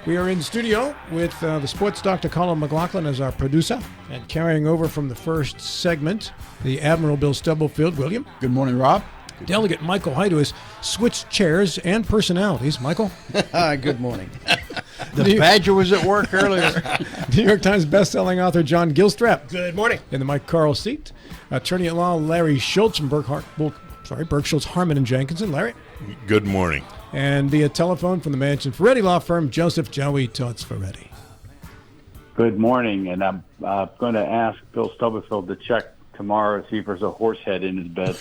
We are in studio with the sports doctor Colin McLaughlin as our producer, and carrying over from the first segment, the Admiral Bill Stubblefield. William. Good morning, Rob. Delegate Michael Hyde, who has switched chairs and personalities. Michael. Good morning. The Badger was at work earlier. New York Times bestselling author John Gilstrap. Good morning. In the Mike Carl seat, attorney at law Larry Schultz from Berg Schultz, Harmon and Jenkinson. Larry. Good morning. And via telephone from the Mansion Ferretti law firm, Joseph Joey Tots Ferretti. Good morning, and I'm going to ask Bill Stubblefield to check tomorrow to see if there's a horse head in his bed.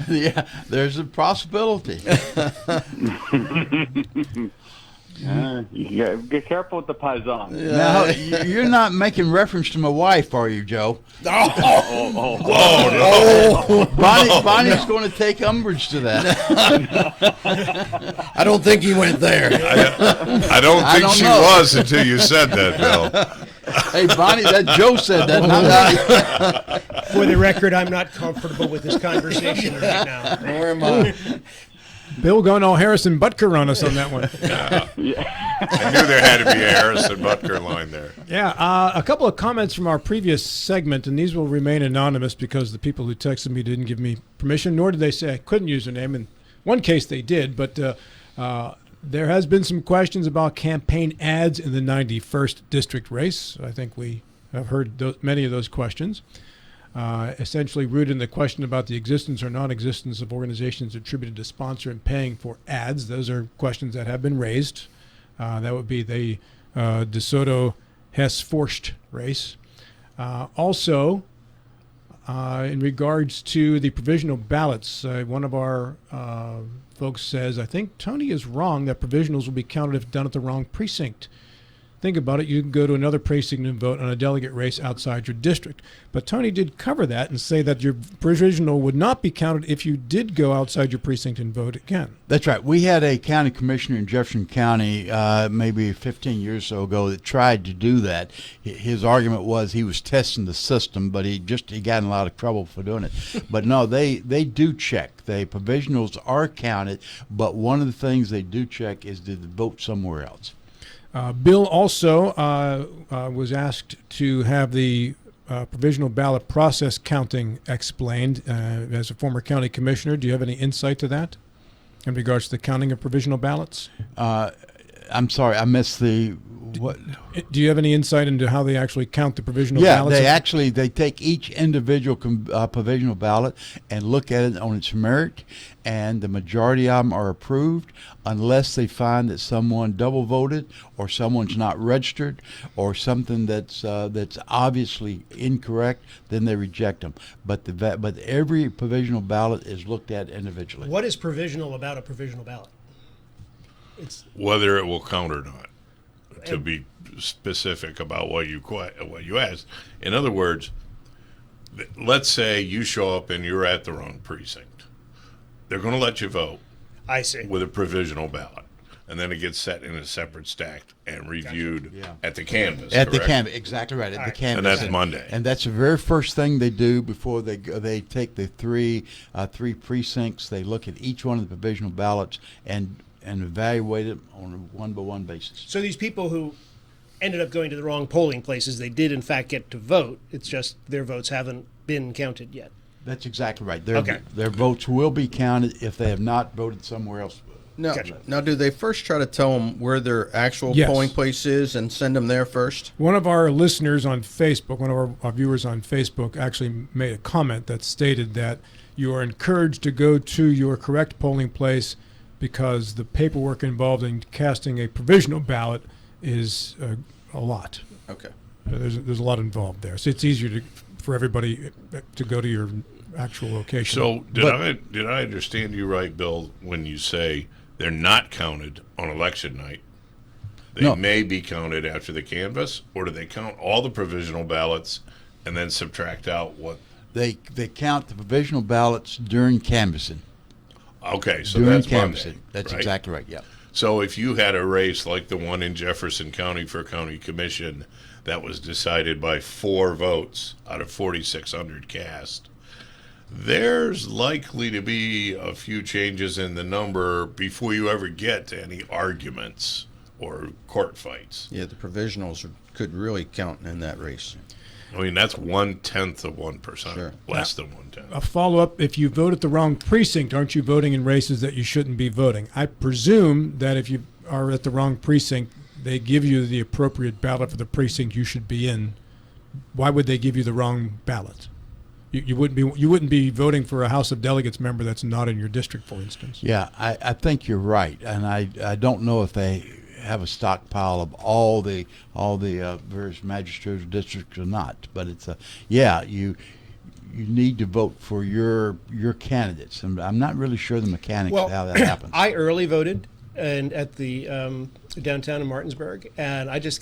Yeah, there's a possibility. You gotta get careful with the paisan. Now, you're not making reference to my wife, are you, Joe? Bonnie's going to take umbrage to that. I don't think he went there. I don't think she was until you said that, Bill. Hey, Bonnie, that Joe said that, not me. For the record, I'm not comfortable with this conversation right now. Nor am I. Bill going all Harrison Butker on us on that one. I knew there had to be a Harrison Butker line there. Yeah, a couple of comments from our previous segment, and these will remain anonymous because the people who texted me didn't give me permission, nor did they say I couldn't use their name. In one case they did, but there has been some questions about campaign ads in the 91st district race. I think we have heard many of those questions. Essentially rooted in the question about the existence or non-existence of organizations attributed to sponsor and paying for ads. Those are questions that have been raised. That would be the DeSoto Hess Forst race. Also, in regards to the provisional ballots, one of our folks says, I think Tony is wrong that provisionals will be counted if done at the wrong precinct. Think about it. You can go to another precinct and vote on a delegate race outside your district. But Tony did cover that and say that your provisional would not be counted if you did go outside your precinct and vote again. That's right. We had a county commissioner in Jefferson County maybe 15 years or so ago that tried to do that. His argument was he was testing the system, but he got in a lot of trouble for doing it. But no, they do check. The provisionals are counted, but one of the things they do check is did they vote somewhere else. Bill also was asked to have the provisional ballot process counting explained. As a former county commissioner, do you have any insight to that in regards to the counting of provisional ballots? I'm sorry, I missed the what? Do you have any insight into how they actually count the provisional ballots? Yeah, they take each individual provisional ballot and look at it on its merit, and the majority of them are approved unless they find that someone double voted or someone's not registered or something that's obviously incorrect. Then they reject them. But every provisional ballot is looked at individually. What is provisional about a provisional ballot? It's Whether it will count or not, to be specific about what you asked. In other words, let's say you show up and you're at the wrong precinct. They're going to let you vote. I see. With a provisional ballot, and then it gets set in a separate stack and reviewed at the canvas. At correct? the canvas, exactly right. At the canvas, and that's Monday. And that's the very first thing they do before they take the three precincts. They look at each one of the provisional ballots and evaluate it on a one-by-one basis. So these people who ended up going to the wrong polling places, they did in fact get to vote. It's just their votes haven't been counted yet. That's exactly right. Their votes will be counted if they have not voted somewhere else. Now, do they first try to tell them where their actual polling place is and send them there first? One of our listeners on Facebook, one of our viewers on Facebook, actually made a comment that stated that you are encouraged to go to your correct polling place because the paperwork involved in casting a provisional ballot is a lot. Okay. There's a lot involved there. So it's easier for everybody to go to your actual location. So did I understand you right, Bill, when you say they're not counted on election night? They may be counted after the canvass, or do they count all the provisional ballots and then subtract out what? They count the provisional ballots during canvassing. Okay, so during that's canvassing. Monday, that's right? exactly right. Yeah. So if you had a race like the one in Jefferson County for county commission that was decided by 4 votes out of 4,600 cast, there's likely to be a few changes in the number before you ever get to any arguments or court fights. Yeah, the provisionals could really count in that race. I mean, that's 1/10 of 1%, Sure. less than 1/10. A follow-up, if you vote at the wrong precinct, aren't you voting in races that you shouldn't be voting? I presume that if you are at the wrong precinct, they give you the appropriate ballot for the precinct you should be in. Why would they give you the wrong ballot? You wouldn't be voting for a House of Delegates member that's not in your district, for instance. Yeah, I think you're right, and I don't know if they have a stockpile of all the various magistrates districts or not, but it's you need to vote for your candidates, and I'm not really sure the mechanics of how that happens. I early voted and at the downtown in Martinsburg, and I just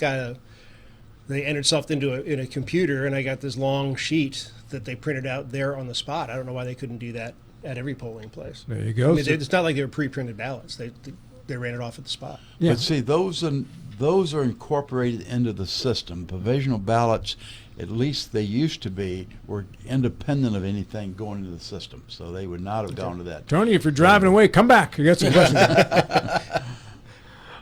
they entered something in a computer, and I got this long sheet that they printed out there on the spot. I don't know why they couldn't do that at every polling place. There you go. I mean, it's not like they were pre-printed ballots. They ran it off at the spot. Yeah. But see, those are incorporated into the system. Provisional ballots, at least they used to be, were independent of anything going into the system, so they would not have gone to that. Tony, if you're driving away, come back. I got some questions.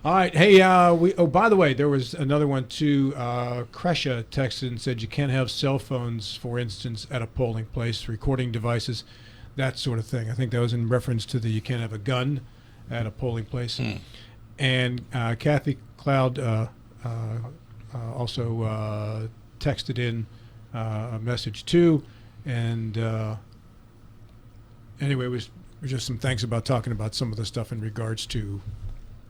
All right. Hey, by the way, there was another one too. Kresha texted and said you can't have cell phones, for instance, at a polling place, recording devices, that sort of thing. I think that was in reference to you can't have a gun at a polling place. And Kathy Cloud also texted in a message too. And anyway, it was just some thanks about talking about some of the stuff in regards to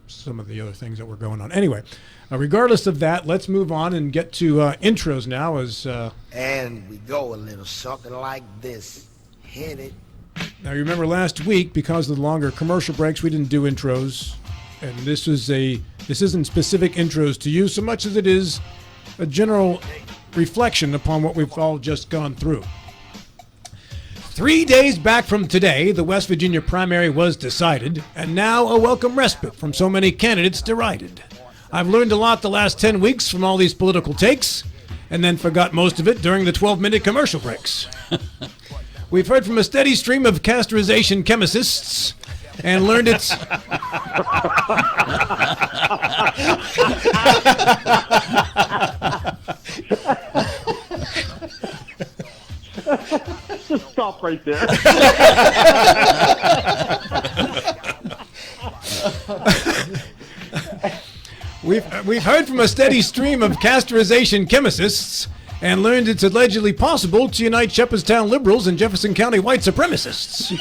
some of the other things that were going on. Anyway, regardless of that, let's move on and get to intros now. And we go a little something like this. Hit it. Now, you remember last week, because of the longer commercial breaks, we didn't do intros. And this isn't specific intros to you so much as it is a general reflection upon what we've all just gone through. 3 days back from today, the West Virginia primary was decided, and now a welcome respite from so many candidates derided. I've learned a lot the last 10 weeks from all these political takes, and then forgot most of it during the 12-minute commercial breaks. We've heard from a steady stream of castorization chemists and learned it's... Just stop right there. We've heard from a steady stream of castorization chemists and learned it's allegedly possible to unite Shepherdstown liberals and Jefferson County white supremacists.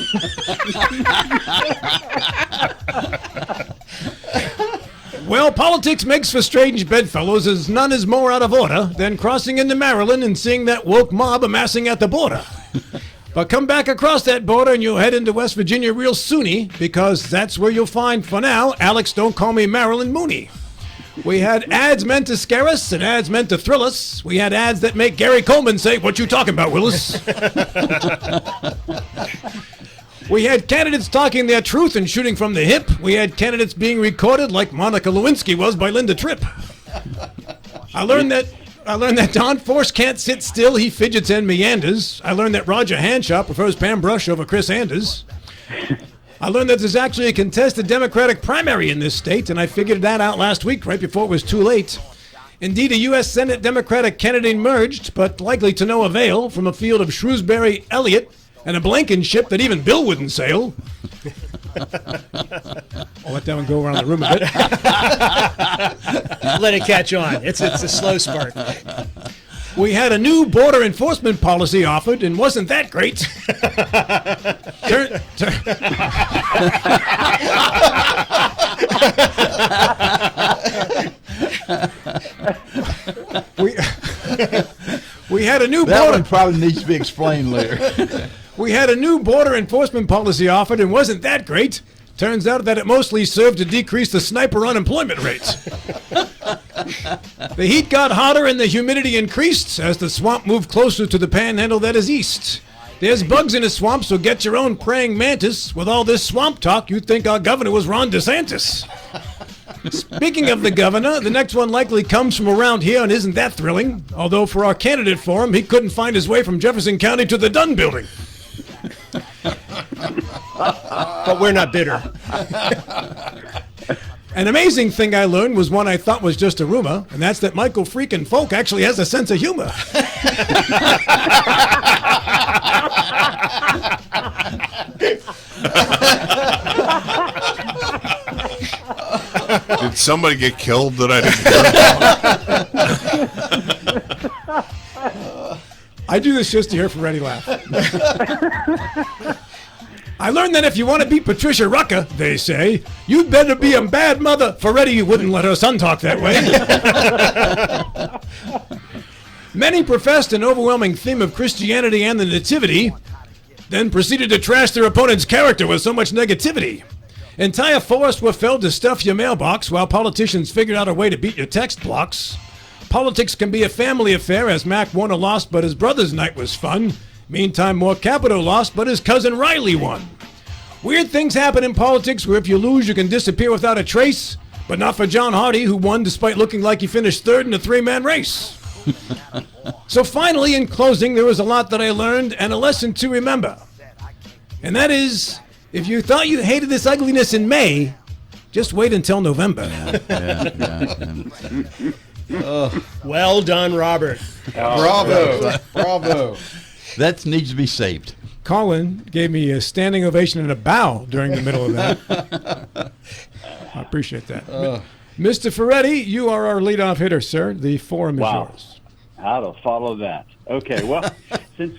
Well, politics makes for strange bedfellows, as none is more out of order than crossing into Maryland and seeing that woke mob amassing at the border. But come back across that border and you'll head into West Virginia real soony, because that's where you'll find, for now, Alex Don't Call Me Marilyn Mooney. We had ads meant to scare us and ads meant to thrill us. We had ads that make Gary Coleman say, "What you talking about, Willis?" We had candidates talking their truth and shooting from the hip. We had candidates being recorded like Monica Lewinsky was by Linda Tripp. I learned that Don Force can't sit still. He fidgets and meanders. I learned that Roger Hanshaw prefers Pam Brush over Chris Anders. I learned that there's actually a contested Democratic primary in this state, and I figured that out last week right before it was too late. Indeed, a U.S. Senate Democratic candidate emerged, but likely to no avail, from a field of Shrewsbury Elliott and a Blankenship that even Bill wouldn't sail. I'll let that one go around the room a bit. Let it catch on. It's a slow spark. We had a new border enforcement policy offered, and wasn't that great? We had a new That border. one probably needs to be explained later. We had a new border enforcement policy offered, and wasn't that great? Turns out that it mostly served to decrease the sniper unemployment rate. The heat got hotter and the humidity increased as the swamp moved closer to the Panhandle that is east. There's bugs in the swamp, so get your own praying mantis. With all this swamp talk, you'd think our governor was Ron DeSantis. Speaking of the governor, the next one likely comes from around here and isn't that thrilling. Although for our candidate forum, he couldn't find his way from Jefferson County to the Dunn building. But we're not bitter. An amazing thing I learned was one I thought was just a rumor, and that's that Michael freaking Folk actually has a sense of humor. Did somebody get killed that I didn't hear? I do this just to hear Ferretti laugh. I learned that if you want to beat Patricia Rucker, they say, you'd better be a bad mother. Ferretti wouldn't let her son talk that way. Many professed an overwhelming theme of Christianity and the Nativity, then proceeded to trash their opponent's character with so much negativity. Entire forests were felled to stuff your mailbox while politicians figured out a way to beat your text blocks. Politics can be a family affair, as Mac Warner lost, but his brother's night was fun. Meantime, more Capito lost, but his cousin Riley won. Weird things happen in politics where if you lose, you can disappear without a trace, but not for John Hardy, who won despite looking like he finished third in a three-man race. So finally, in closing, there was a lot that I learned and a lesson to remember. And that is, if you thought you hated this ugliness in May, just wait until November. Well done, Robert. Bravo. Bravo. That needs to be saved. Colin gave me a standing ovation and a bow during the middle of that. I appreciate that. Mr. Ferretti, you are our leadoff hitter, sir. The forum is yours. How to follow that? Okay, well, since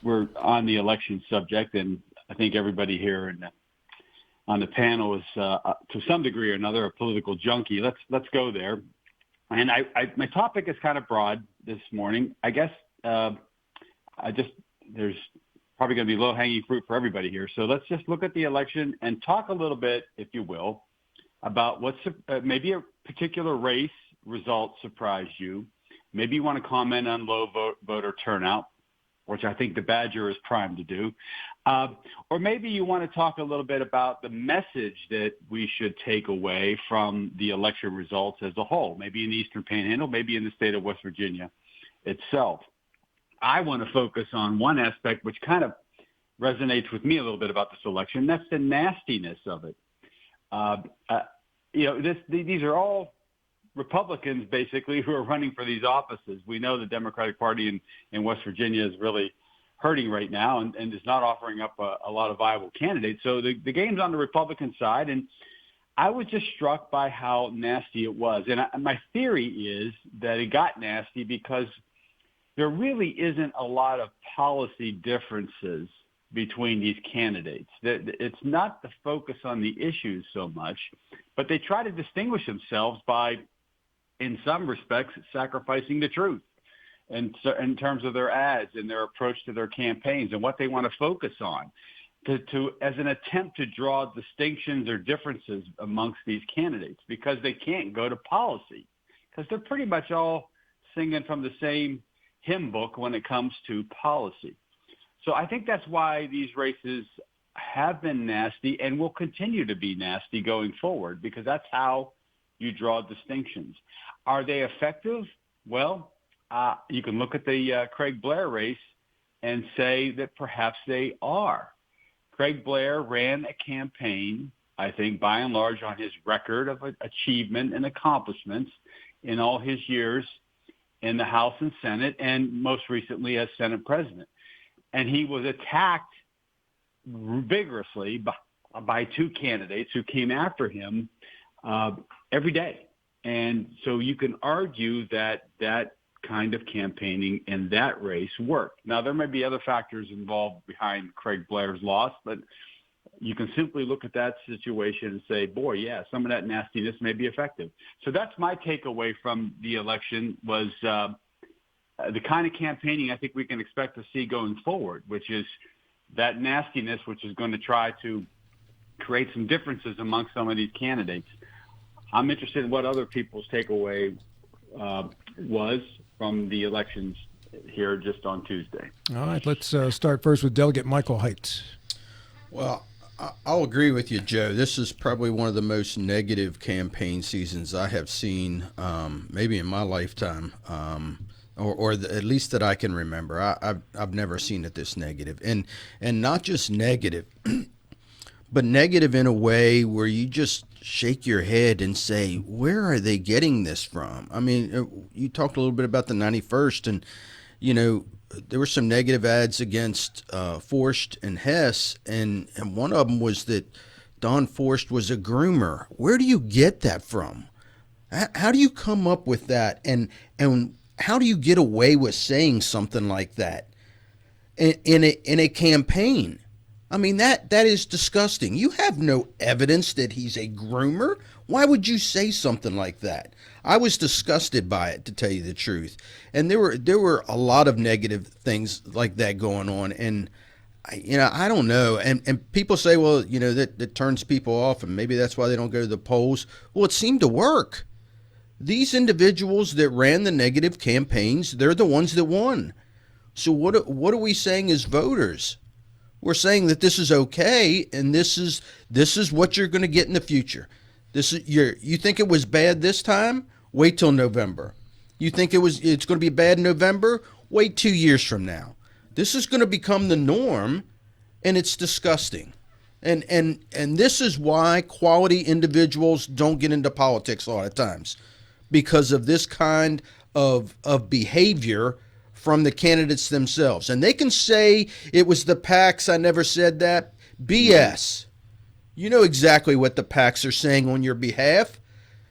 we're on the election subject, and I think everybody here on the panel is to some degree or another a political junkie, let's go there. And my topic is kind of broad this morning. I guess there's probably going to be low-hanging fruit for everybody here. So let's just look at the election and talk a little bit, if you will, about what's maybe a particular race result surprised you. Maybe you want to comment on low voter turnout, which I think the Badger is primed to do. Or maybe you want to talk a little bit about the message that we should take away from the election results as a whole, maybe in the Eastern Panhandle, maybe in the state of West Virginia itself. I want to focus on one aspect which kind of resonates with me a little bit about this election. That's the nastiness of it. These are all Republicans, basically, who are running for these offices. We know the Democratic Party in West Virginia is really hurting right now and is not offering up a lot of viable candidates. So the game's on the Republican side, and I was just struck by how nasty it was. And my theory is that it got nasty because there really isn't a lot of policy differences between these candidates. It's not the focus on the issues so much, but they try to distinguish themselves by, in some respects, sacrificing the truth. And so in terms of their ads and their approach to their campaigns and what they want to focus on, to as an attempt to draw distinctions or differences amongst these candidates, because they can't go to policy, because they're pretty much all singing from the same hymn book when it comes to policy. So I think that's why these races have been nasty and will continue to be nasty going forward, because that's how you draw distinctions. Are they effective? Well, you can look at the Craig Blair race and say that perhaps they are. Craig Blair ran a campaign, I think, by and large, on his record of achievement and accomplishments in all his years in the House and Senate, and most recently as Senate President. And he was attacked vigorously by two candidates who came after him every day. And so you can argue that that kind of campaigning in that race worked. Now, there may be other factors involved behind Craig Blair's loss, but you can simply look at that situation and say, boy, yeah, some of that nastiness may be effective. So that's my takeaway from the election was the kind of campaigning I think we can expect to see going forward, which is that nastiness, which is going to try to create some differences amongst some of these candidates. I'm interested in what other people's takeaway was from the elections here just on Tuesday. All right, let's start first with Delegate Michael Haidt. Well, I'll agree with you, Joe. This is probably one of the most negative campaign seasons I have seen, maybe in my lifetime. at least that I can remember. I've never seen it this negative, and not just negative, but negative in a way where you just shake your head and say, where are they getting this from? I mean, you talked a little bit about the 91st, and there were some negative ads against Forrest and Hess, and one of them was that Don Forrest was a groomer. Where do you get that from? How do you come up with that? And how do you get away with saying something like that in a campaign? I mean, that is disgusting. You have no evidence that he's a groomer. Why would you say something like that? I was disgusted by it, to tell you the truth. And there were a lot of negative things like that going on. And I don't know. And people say, well, that turns people off, and maybe that's why they don't go to the polls. Well, it seemed to work. These individuals that ran the negative campaigns, they're the ones that won. So what are we saying as voters? We're saying that this is okay, and this is what you're going to get in the future. You think it was bad this time? Wait till November. You think it's going to be bad in November? Wait 2 years from now. This is going to become the norm, and it's disgusting. And this is why quality individuals don't get into politics a lot of times, because of this kind of behavior from the candidates themselves. And they can say it was the PACs, I never said that. BS. You know exactly what the PACs are saying on your behalf.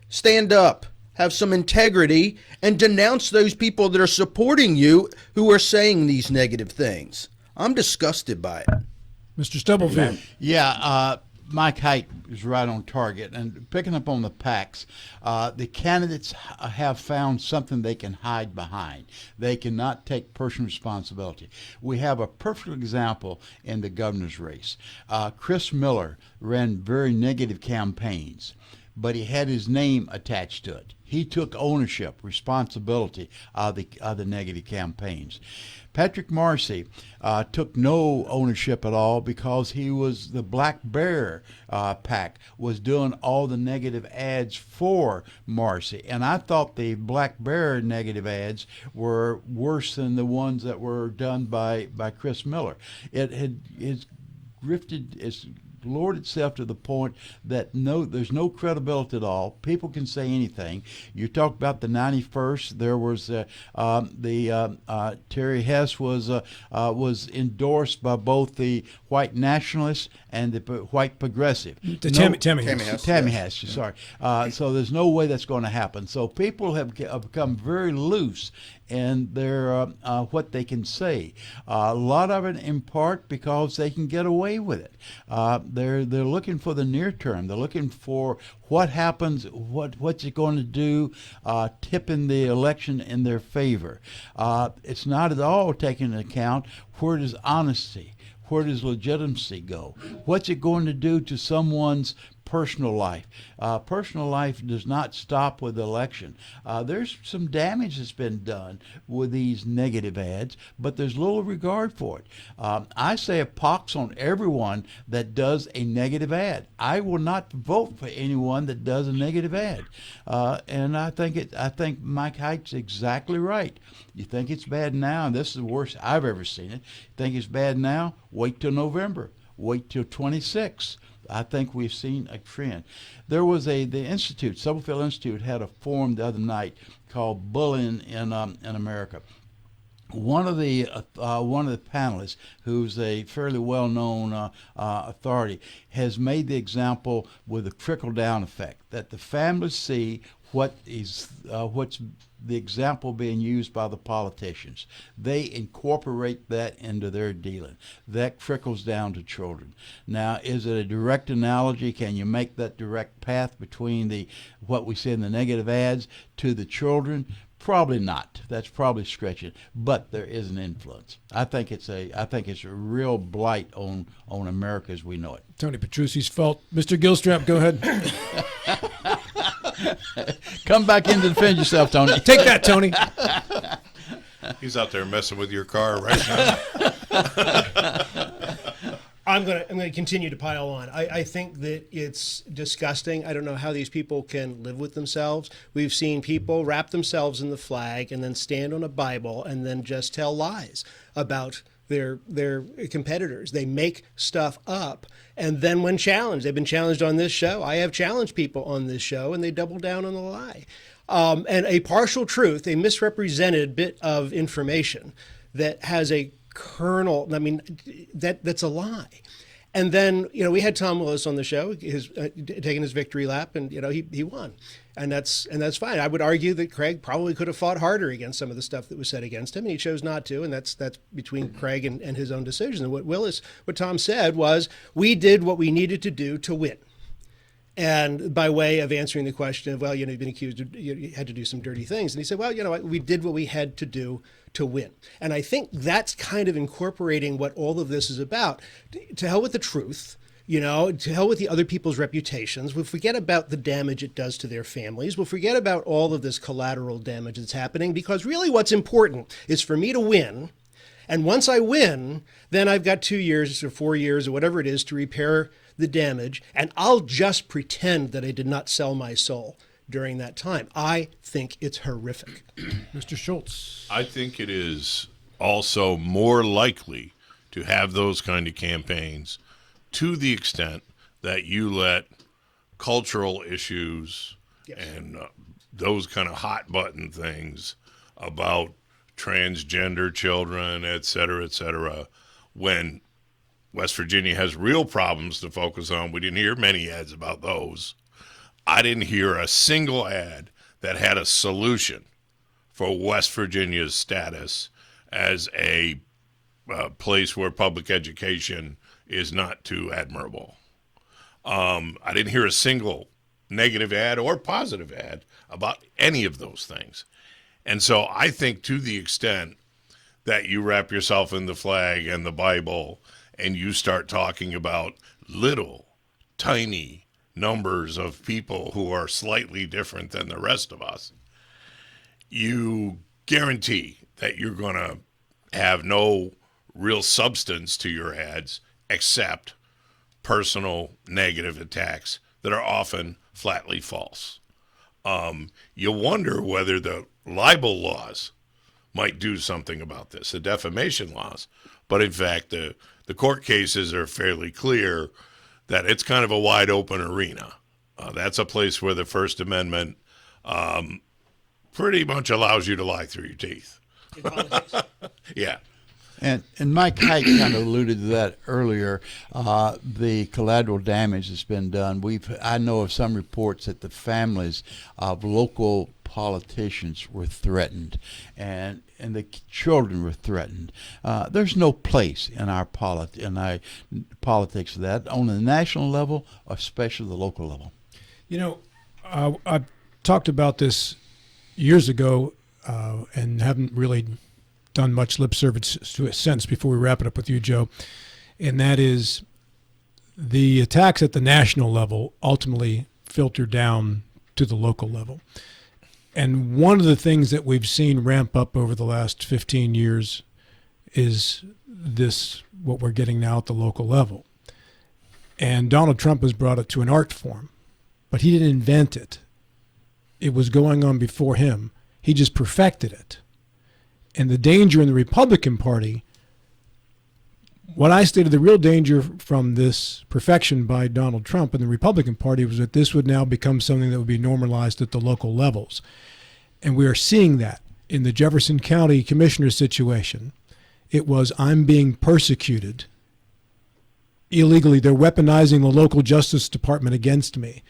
Stand up, have some integrity, and denounce those people that are supporting you who are saying these negative things. I'm disgusted by it. Mr. Stubblefield. Yeah, Mike Height is right on target. And picking up on the PACs, the candidates have found something they can hide behind. They cannot take personal responsibility. We have a perfect example in the governor's race. Chris Miller ran very negative campaigns, but he had his name attached to it. He took ownership, responsibility of the negative campaigns. Patrick Marcy took no ownership at all because he was the Black Bear PAC was doing all the negative ads for Marcy. And I thought the Black Bear negative ads were worse than the ones that were done by Chris Miller. It's lowered itself to the point that there's no credibility at all. People can say anything. You talk about the 91st. There was Terry Hess was endorsed by both the white nationalists and the white progressive. Tammy Hess. Tammy Hess. Sorry. So there's no way that's going to happen. So people have become very loose in their what they can say. A lot of it in part because they can get away with it. They're looking for the near term. They're looking for what happens, what's it going to do, tipping the election in their favor. It's not at all taking into account where does honesty, where does legitimacy go? What's it going to do to someone's personal life? Personal life does not stop with the election. There's some damage that's been done with these negative ads, but there's little regard for it. I say a pox on everyone that does a negative ad. I will not vote for anyone that does a negative ad. And I think Mike Height's exactly right. You think it's bad now, and this is the worst I've ever seen it. You think it's bad now? Wait till November. Wait till 26. I think we've seen a trend. There was the Institute, Stubblefield Institute, had a forum the other night called Bullying in America. One of the panelists, who's a fairly well-known authority, has made the example with a trickle-down effect, that the families see what's the example being used by the politicians. They incorporate that into their dealing. That trickles down to children. Now, is it a direct analogy? Can you make that direct path between what we see in the negative ads to the children? Probably not. That's probably stretching. But there is an influence. I think it's a real blight on America as we know it. Tony Petrucci's fault. Mr. Gilstrap, go ahead. Come back in to defend yourself, Tony. Take that, Tony. He's out there messing with your car right now. I'm gonna continue to pile on. I think that it's disgusting. I don't know how these people can live with themselves. We've seen people wrap themselves in the flag and then stand on a Bible and then just tell lies about their competitors. They make stuff up, and then when challenged, they've been challenged on this show. I have challenged people on this show, and they double down on the lie. And a partial truth, a misrepresented bit of information that has a kernel, I mean, that's a lie. And then, we had Tom Willis on the show, taking his victory lap, and, he won. And that's fine. I would argue that Craig probably could have fought harder against some of the stuff that was said against him, and he chose not to, and that's between Craig and his own decision. And what Tom said was, we did what we needed to do to win. And by way of answering the question of, you've been accused of, you had to do some dirty things. And he said, we did what we had to do to win. And I think that's kind of incorporating what all of this is about. To hell with the truth, to hell with the other people's reputations. We'll forget about the damage it does to their families. We'll forget about all of this collateral damage that's happening, because really what's important is for me to win. And once I win, then I've got 2 years or 4 years or whatever it is to repair the damage, and I'll just pretend that I did not sell my soul during that time. I think it's horrific. Mr. Schultz. I think it is also more likely to have those kind of campaigns to the extent that you let cultural issues and those kind of hot button things about transgender children, et cetera, when West Virginia has real problems to focus on. We didn't hear many ads about those. I didn't hear a single ad that had a solution for West Virginia's status as a place where public education is not too admirable. I didn't hear a single negative ad or positive ad about any of those things. And so I think to the extent that you wrap yourself in the flag and the Bible and you start talking about little, tiny numbers of people who are slightly different than the rest of us, you guarantee that you're going to have no real substance to your ads except personal negative attacks that are often flatly false. You wonder whether the libel laws might do something about this, the defamation laws. But in fact, the court cases are fairly clear that it's kind of a wide open arena. That's a place where the First Amendment pretty much allows you to lie through your teeth. Yeah. And Mike Hike kind of alluded to that earlier. The collateral damage that's been done. I know of some reports that the families of local politicians were threatened, and the children were threatened. There's no place in our politics of that on the national level, or especially the local level. I talked about this years ago and haven't really done much lip service to it since, before we wrap it up with you, Joe. And that is, the attacks at the national level ultimately filter down to the local level. And one of the things that we've seen ramp up over the last 15 years is this, what we're getting now at the local level. And Donald Trump has brought it to an art form, but he didn't invent it. It was going on before him. He just perfected it. And the danger in the Republican Party, what I stated, the real danger from this perfection by Donald Trump in the Republican Party was that this would now become something that would be normalized at the local levels. And we are seeing that in the Jefferson County Commissioner situation. It was, I'm being persecuted illegally. They're weaponizing the local Justice Department against me.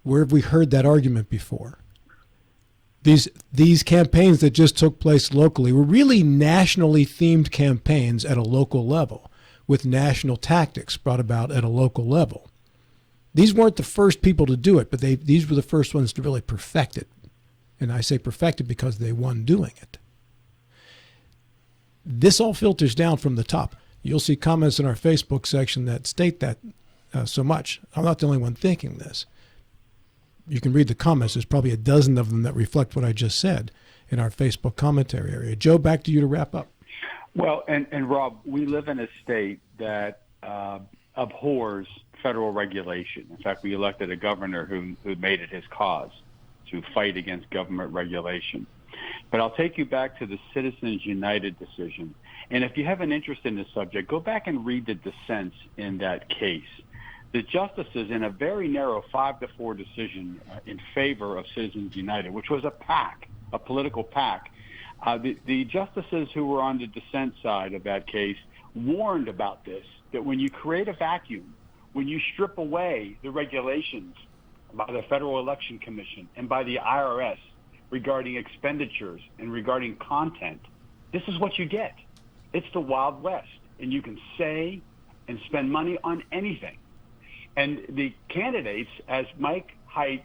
Where have we heard that argument before? These campaigns that just took place locally were really nationally themed campaigns at a local level, with national tactics brought about at a local level. These weren't the first people to do it, but these were the first ones to really perfect it. And I say perfected because they won doing it. This all filters down from the top. You'll see comments in our Facebook section that state that so much. I'm not the only one thinking this. You can read the comments. There's probably a dozen of them that reflect what I just said in our Facebook commentary area. Joe, back to you to wrap up. Well, and Rob, we live in a state that abhors federal regulation. In fact, we elected a governor who made it his cause to fight against government regulation. But I'll take you back to the Citizens United decision. And if you have an interest in this subject, go back and read the dissents in that case. The justices, in a very narrow 5-4 decision in favor of Citizens United, which was a political pack, the justices who were on the dissent side of that case warned about this, that when you create a vacuum, when you strip away the regulations by the Federal Election Commission and by the IRS regarding expenditures and regarding content, this is what you get. It's the Wild West, and you can say and spend money on anything. And the candidates, as Mike Haidt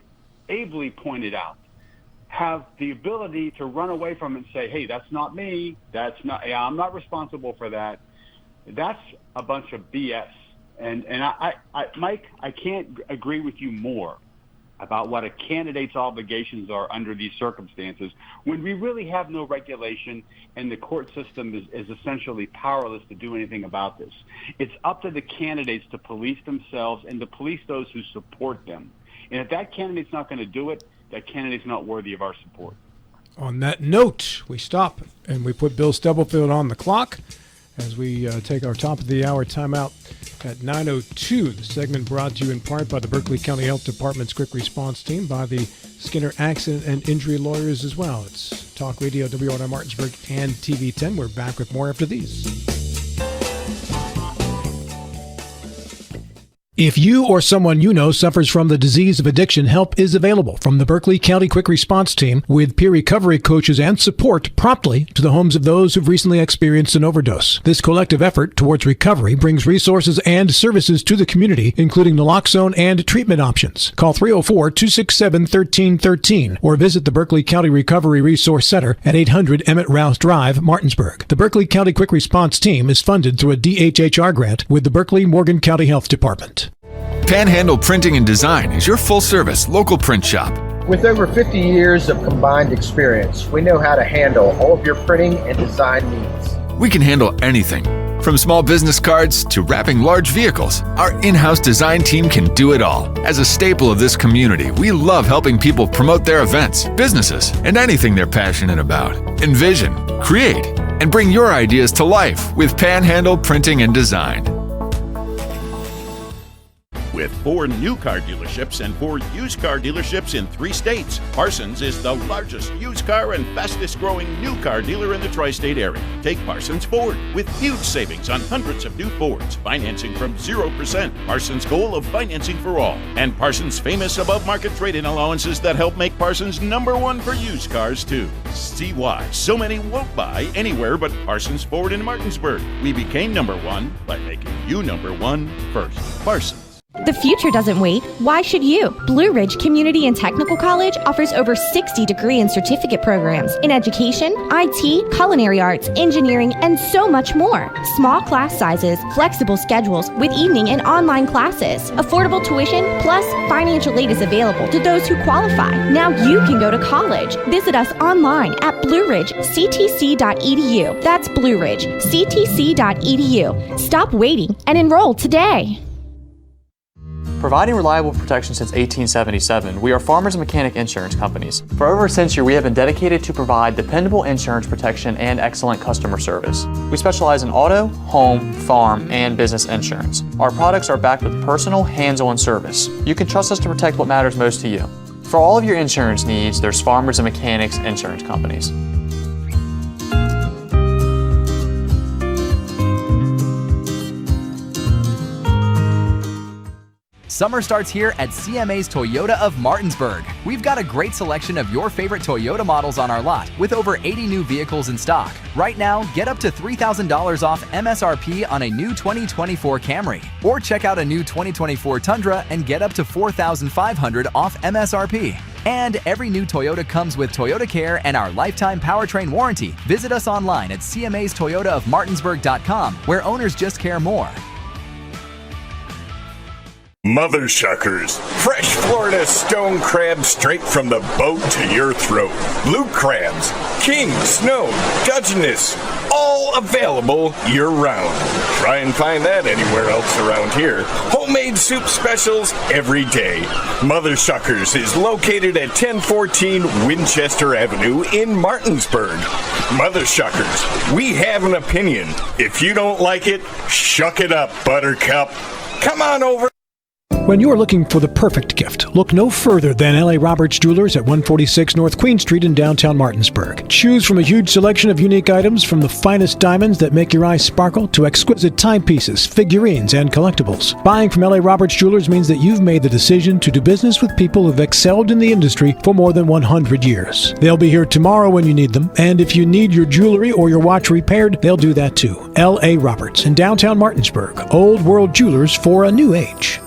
ably pointed out, have the ability to run away from it and say, hey, that's not me. I'm not responsible for that. That's a bunch of BS. And Mike, I can't agree with you more about what a candidate's obligations are under these circumstances when we really have no regulation and the court system is essentially powerless to do anything about this. It's up to the candidates to police themselves and to police those who support them. And if that candidate's not going to do it, that candidate's not worthy of our support. On that note, we stop and we put Bill Stubblefield on the clock as we take our top of the hour timeout at 9:02. The segment brought to you in part by the Berkeley County Health Department's quick response team, by the Skinner Accident and Injury Lawyers as well. It's Talk Radio, WRNR Martinsburg, and TV 10. We're back with more after these. If you or someone you know suffers from the disease of addiction, help is available from the Berkeley County Quick Response Team with peer recovery coaches and support promptly to the homes of those who've recently experienced an overdose. This collective effort towards recovery brings resources and services to the community, including naloxone and treatment options. Call 304-267-1313 or visit the Berkeley County Recovery Resource Center at 800 Emmett Rouse Drive, Martinsburg. The Berkeley County Quick Response Team is funded through a DHHR grant with the Berkeley Morgan County Health Department. Panhandle Printing and Design is your full-service local print shop. With over 50 years of combined experience, we know how to handle all of your printing and design needs. We can handle anything, from small business cards to wrapping large vehicles. Our in-house design team can do it all. As a staple of this community, we love helping people promote their events, businesses, and anything they're passionate about. Envision, create, and bring your ideas to life with Panhandle Printing and Design. With 4 new car dealerships and 4 used car dealerships in 3 states, Parsons is the largest used car and fastest growing new car dealer in the tri-state area. Take Parsons Ford with huge savings on hundreds of new Fords, financing from 0%, Parsons' goal of financing for all, and Parsons' famous above-market trade-in allowances that help make Parsons #1 for used cars too. See why so many won't buy anywhere but Parsons Ford in Martinsburg. We became #1 by making you #1 first. Parsons. The future doesn't wait. Why should you? Blue Ridge Community and Technical College offers over 60 degree and certificate programs in education, IT, culinary arts, engineering, and so much more. Small class sizes, flexible schedules with evening and online classes, affordable tuition, plus financial aid is available to those who qualify. Now you can go to college. Visit us online at blueridgectc.edu. That's blueridgectc.edu. Stop waiting and enroll today. Providing reliable protection since 1877, we are Farmers and Mechanic Insurance Companies. For over a century, we have been dedicated to provide dependable insurance protection and excellent customer service. We specialize in auto, home, farm, and business insurance. Our products are backed with personal, hands-on service. You can trust us to protect what matters most to you. For all of your insurance needs, there's Farmers and Mechanics Insurance Companies. Summer starts here at CMA's Toyota of Martinsburg. We've got a great selection of your favorite Toyota models on our lot with over 80 new vehicles in stock. Right now, get up to $3,000 off MSRP on a new 2024 Camry. Or check out a new 2024 Tundra and get up to $4,500 off MSRP. And every new Toyota comes with Toyota Care and our lifetime powertrain warranty. Visit us online at cmastoyotaofmartinsburg.com, where owners just care more. Mother suckers, fresh Florida stone crab straight from the boat to your throat. Blue crabs, king, snow, Dungeness, all all available year-round. Try and find that anywhere else around here. Homemade soup specials every day. Mother Shuckers is located at 1014 Winchester Avenue in Martinsburg. Mother Shuckers, we have an opinion. If you don't like it, shuck it up, Buttercup. Come on over. When you're looking for the perfect gift, look no further than L.A. Roberts Jewelers at 146 North Queen Street in downtown Martinsburg. Choose from a huge selection of unique items, from the finest diamonds that make your eyes sparkle to exquisite timepieces, figurines, and collectibles. Buying from L.A. Roberts Jewelers means that you've made the decision to do business with people who've excelled in the industry for more than 100 years. They'll be here tomorrow when you need them, and if you need your jewelry or your watch repaired, they'll do that too. L.A. Roberts in downtown Martinsburg. Old World Jewelers for a new age.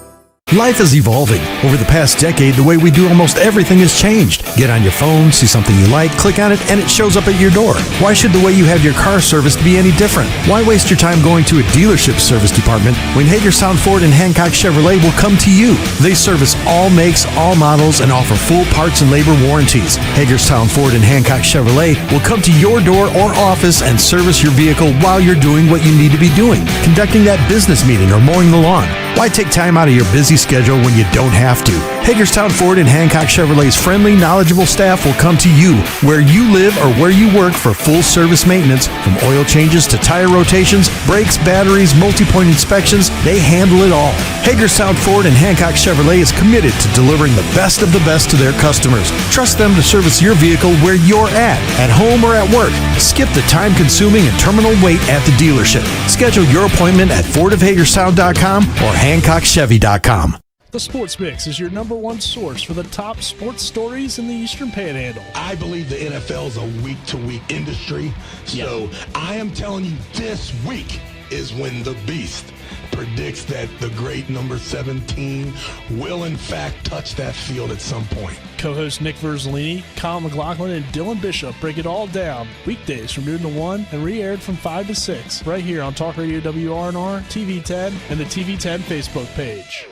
Life is evolving. Over the past decade, the way we do almost everything has changed. Get on your phone, see something you like, click on it, and it shows up at your door. Why should the way you have your car serviced be any different? Why waste your time going to a dealership service department when Hagerstown Ford and Hancock Chevrolet will come to you? They service all makes, all models, and offer full parts and labor warranties. Hagerstown Ford and Hancock Chevrolet will come to your door or office and service your vehicle while you're doing what you need to be doing, conducting that business meeting or mowing the lawn. Why take time out of your busy schedule when you don't have to? Hagerstown Ford and Hancock Chevrolet's friendly, knowledgeable staff will come to you where you live or where you work for full service maintenance, from oil changes to tire rotations, brakes, batteries, multi-point inspections. They handle it all. Hagerstown Ford and Hancock Chevrolet is committed to delivering the best of the best to their customers. Trust them to service your vehicle where you're at home or at work. Skip the time-consuming and terminal wait at the dealership. Schedule your appointment at FordofHagerstown.com or HancockChevy.com. The Sports Mix is your #1 source for the top sports stories in the Eastern Panhandle. I believe the NFL is a week-to-week industry, so I am telling you this week is when the Beast predicts that the great number 17 will in fact touch that field at some point. Co-host Nick Verzolini, Kyle McLaughlin, and Dylan Bishop break it all down weekdays from noon to 1 and re-aired from 5 to 6 right here on Talk Radio WRNR, TV 10, and the TV 10 Facebook page.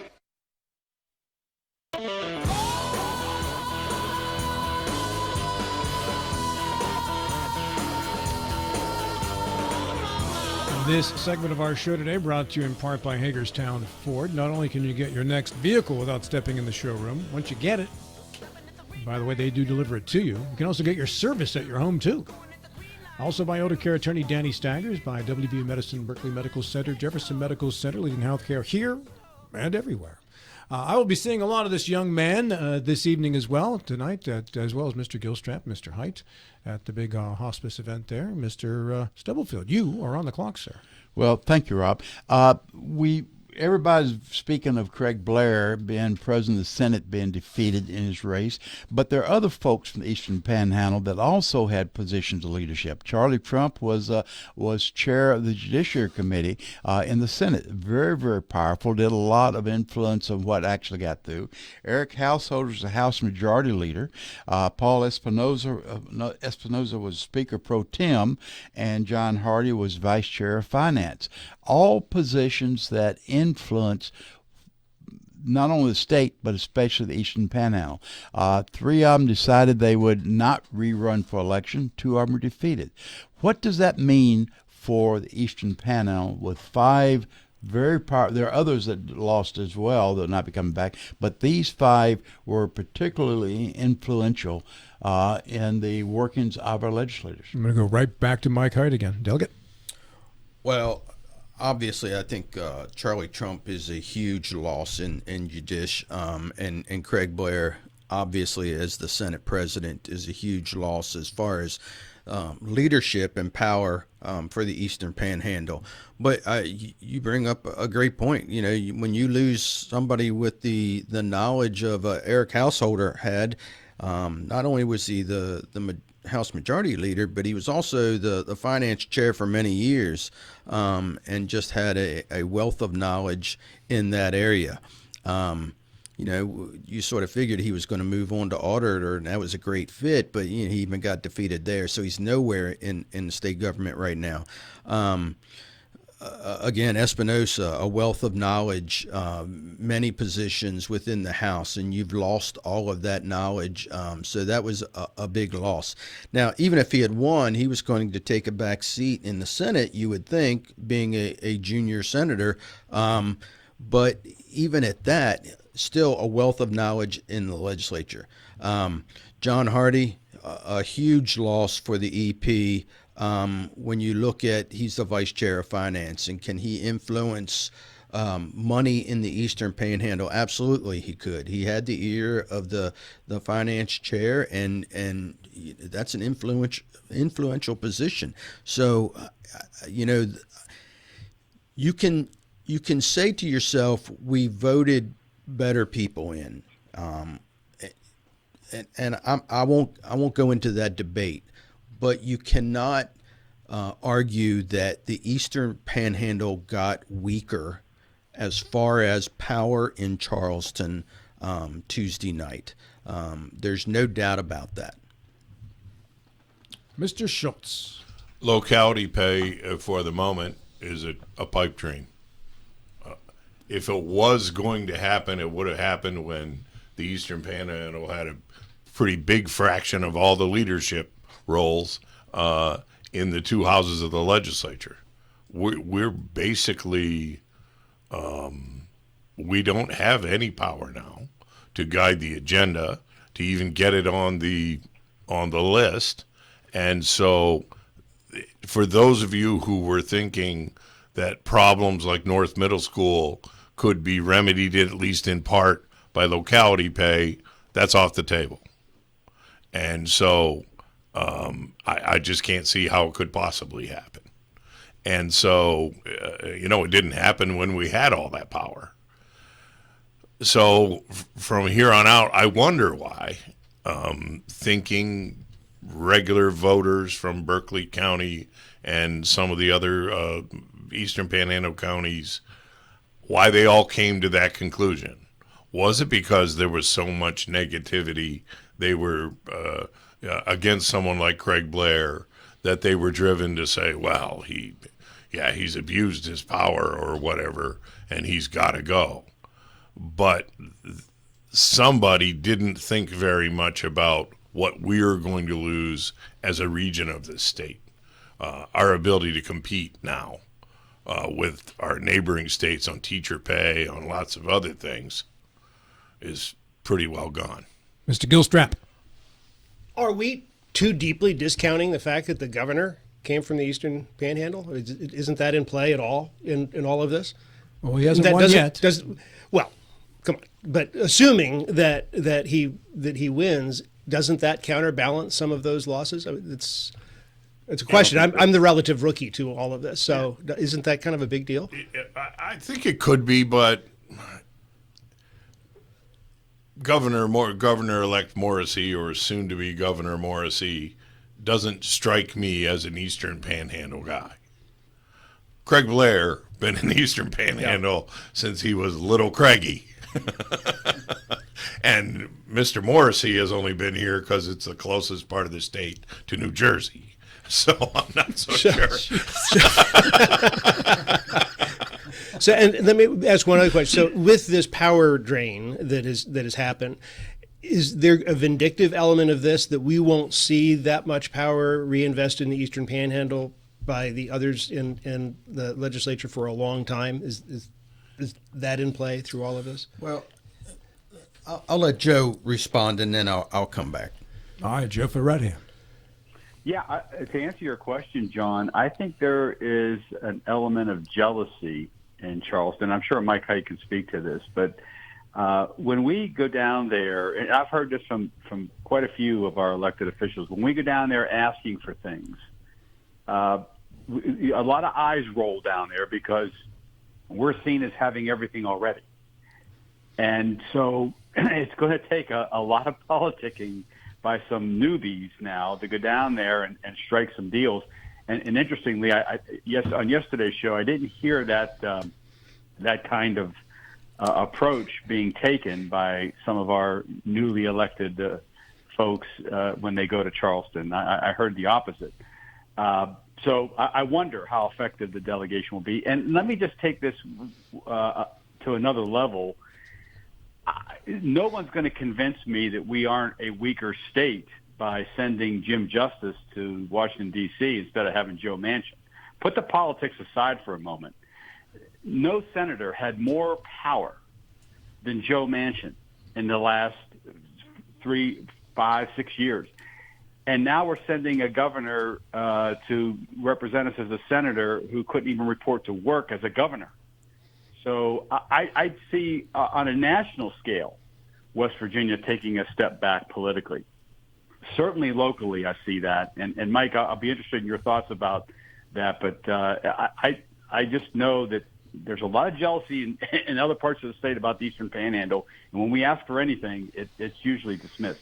This segment of our show today brought to you in part by Hagerstown Ford. Not only can you get your next vehicle without stepping in the showroom, once you get it, by the way, they do deliver it to you. You can also get your service at your home, too. Also by Elder Care attorney Danny Staggers, by WVU Medicine, Berkeley Medical Center, Jefferson Medical Center, leading healthcare here and everywhere. I will be seeing a lot of this young man this evening as well, tonight, as well as Mr. Gilstrap, Mr. Height, at the big hospice event there. Mr. Stubblefield, you are on the clock, sir. Well, thank you, Rob. Everybody's speaking of Craig Blair being president of the Senate, being defeated in his race, but there are other folks from the Eastern Panhandle that also had positions of leadership. Charlie Trump was chair of the Judiciary Committee in the Senate. Very, very powerful. Did a lot of influence on what actually got through. Eric Householder was the House Majority Leader. Paul Espinoza was Speaker Pro Tem, and John Hardy was Vice Chair of Finance. All positions that influence not only the state, but especially the Eastern Panhandle. 3 of them decided they would not rerun for election. 2 of them were defeated. What does that mean for the Eastern Panhandle with 5 very powerful? There are others that lost as well that will not be coming back, but these 5 were particularly influential in the workings of our legislators. I'm going to go right back to Mike Height again. Delegate? Well, obviously, I think Charlie Trump is a huge loss in Judish, and Craig Blair, obviously, as the Senate president, is a huge loss as far as leadership and power for the Eastern Panhandle. But you bring up a great point. You know, when you lose somebody with the knowledge of Eric Householder had, not only was he the House Majority Leader, but he was also the finance chair for many years, and just had a wealth of knowledge in that area. You know, you sort of figured he was going to move on to auditor, and that was a great fit, but he even got defeated there. So he's nowhere in the state government right now. again, Espinosa, a wealth of knowledge, many positions within the House, and you've lost all of that knowledge. So that was a big loss. Now, even if he had won, he was going to take a back seat in the Senate, you would think, being a junior senator. But even at that, still a wealth of knowledge in the legislature. John Hardy, a huge loss for the EP. When you look at, he's the vice chair of finance, and can he influence money in the Eastern Panhandle? Absolutely, he could. He had the ear of the finance chair, and that's an influential position. So, you can say to yourself, we voted better people in, and I won't go into that debate. But you cannot argue that the Eastern Panhandle got weaker as far as power in Charleston Tuesday night. There's no doubt about that. Mr. Schultz. Locality pay for the moment is a pipe dream. If it was going to happen, it would have happened when the Eastern Panhandle had a pretty big fraction of all the leadership roles in the two houses of the legislature. We're basically, we don't have any power now to guide the agenda, to even get it on the list. And so for those of you who were thinking that problems like North Middle School could be remedied at least in part by locality pay, that's off the table. And so I just can't see how it could possibly happen. And so, it didn't happen when we had all that power. So from here on out, I wonder why, thinking regular voters from Berkeley County and some of the other Eastern Panhandle counties, why they all came to that conclusion. Was it because there was so much negativity? They were against someone like Craig Blair, that they were driven to say, well, he's abused his power or whatever, and he's got to go. But somebody didn't think very much about what we're going to lose as a region of this state. Our ability to compete now with our neighboring states on teacher pay, on lots of other things, is pretty well gone. Mr. Gilstrap. Are we too deeply discounting the fact that the governor came from the Eastern Panhandle? Isn't that in play at all in all of this? Well, he hasn't won yet. Well, come on. But assuming that he wins, doesn't that counterbalance some of those losses? I mean, it's a question. I'm the relative rookie to all of this, so isn't that kind of a big deal? I think it could be, but Governor-elect Morrissey, or soon-to-be Governor Morrissey, doesn't strike me as an Eastern Panhandle guy. Craig Blair been in the Eastern Panhandle since he was little Craigie. And Mr. Morrissey has only been here because it's the closest part of the state to New Jersey. So I'm not so sure. So, and let me ask one other question. So, with this power drain that has happened, is there a vindictive element of this that we won't see that much power reinvested in the Eastern Panhandle by the others in the legislature for a long time? Is that in play through all of this? Well, I'll let Joe respond, and then I'll come back. All right, Joe for right hand. Yeah, to answer your question, John, I think there is an element of jealousy in Charleston. I'm sure Mike Hite can speak to this, but when we go down there, and I've heard this from quite a few of our elected officials, when we go down there asking for things, a lot of eyes roll down there because we're seen as having everything already. And so it's going to take a lot of politicking by some newbies now to go down there and strike some deals. And interestingly, on yesterday's show, I didn't hear that kind of approach being taken by some of our newly elected folks when they go to Charleston. I heard the opposite. So I wonder how effective the delegation will be. And let me just take this to another level. No one's going to convince me that we aren't a weaker state by sending Jim Justice to Washington, D.C. instead of having Joe Manchin. Put the politics aside for a moment. No senator had more power than Joe Manchin in the last 3, 5, 6 years. And now we're sending a governor to represent us as a senator who couldn't even report to work as a governor. So I'd see on a national scale West Virginia taking a step back politically. Certainly locally, I see that. And Mike, I'll be interested in your thoughts about that. But I just know that there's a lot of jealousy in other parts of the state about the Eastern Panhandle. And when we ask for anything, it's usually dismissed.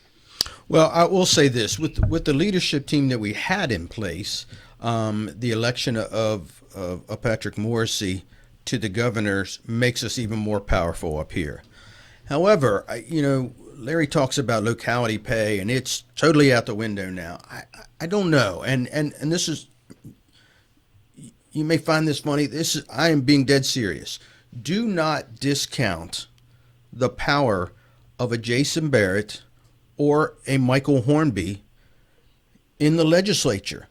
Well, I will say this. With the leadership team that we had in place, the election of Patrick Morrissey to the governors makes us even more powerful up here. However, Larry talks about locality pay, and it's totally out the window now. I don't know, and this is, you may find this funny. I am being dead serious. Do not discount the power of a Jason Barrett or a Michael Hornby in the legislature.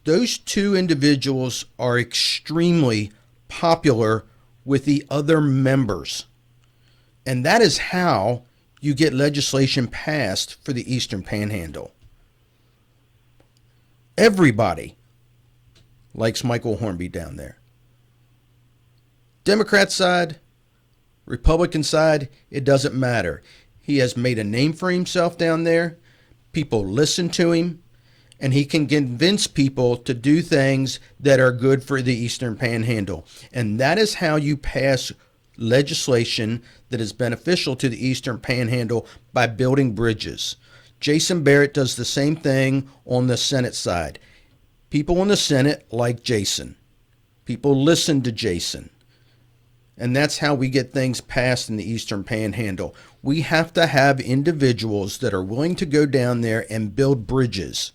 Those two individuals are extremely popular with the other members. And that is how you get legislation passed for the Eastern Panhandle. Everybody likes Michael Hornby down there. Democrat side, Republican side, it doesn't matter. He has made a name for himself down there. People listen to him, and he can convince people to do things that are good for the Eastern Panhandle. And that is how you pass legislation that is beneficial to the Eastern Panhandle, by building bridges. Jason Barrett does the same thing on the Senate side. People in the Senate like Jason. People listen to Jason. And that's how we get things passed in the Eastern Panhandle. We have to have individuals that are willing to go down there and build bridges.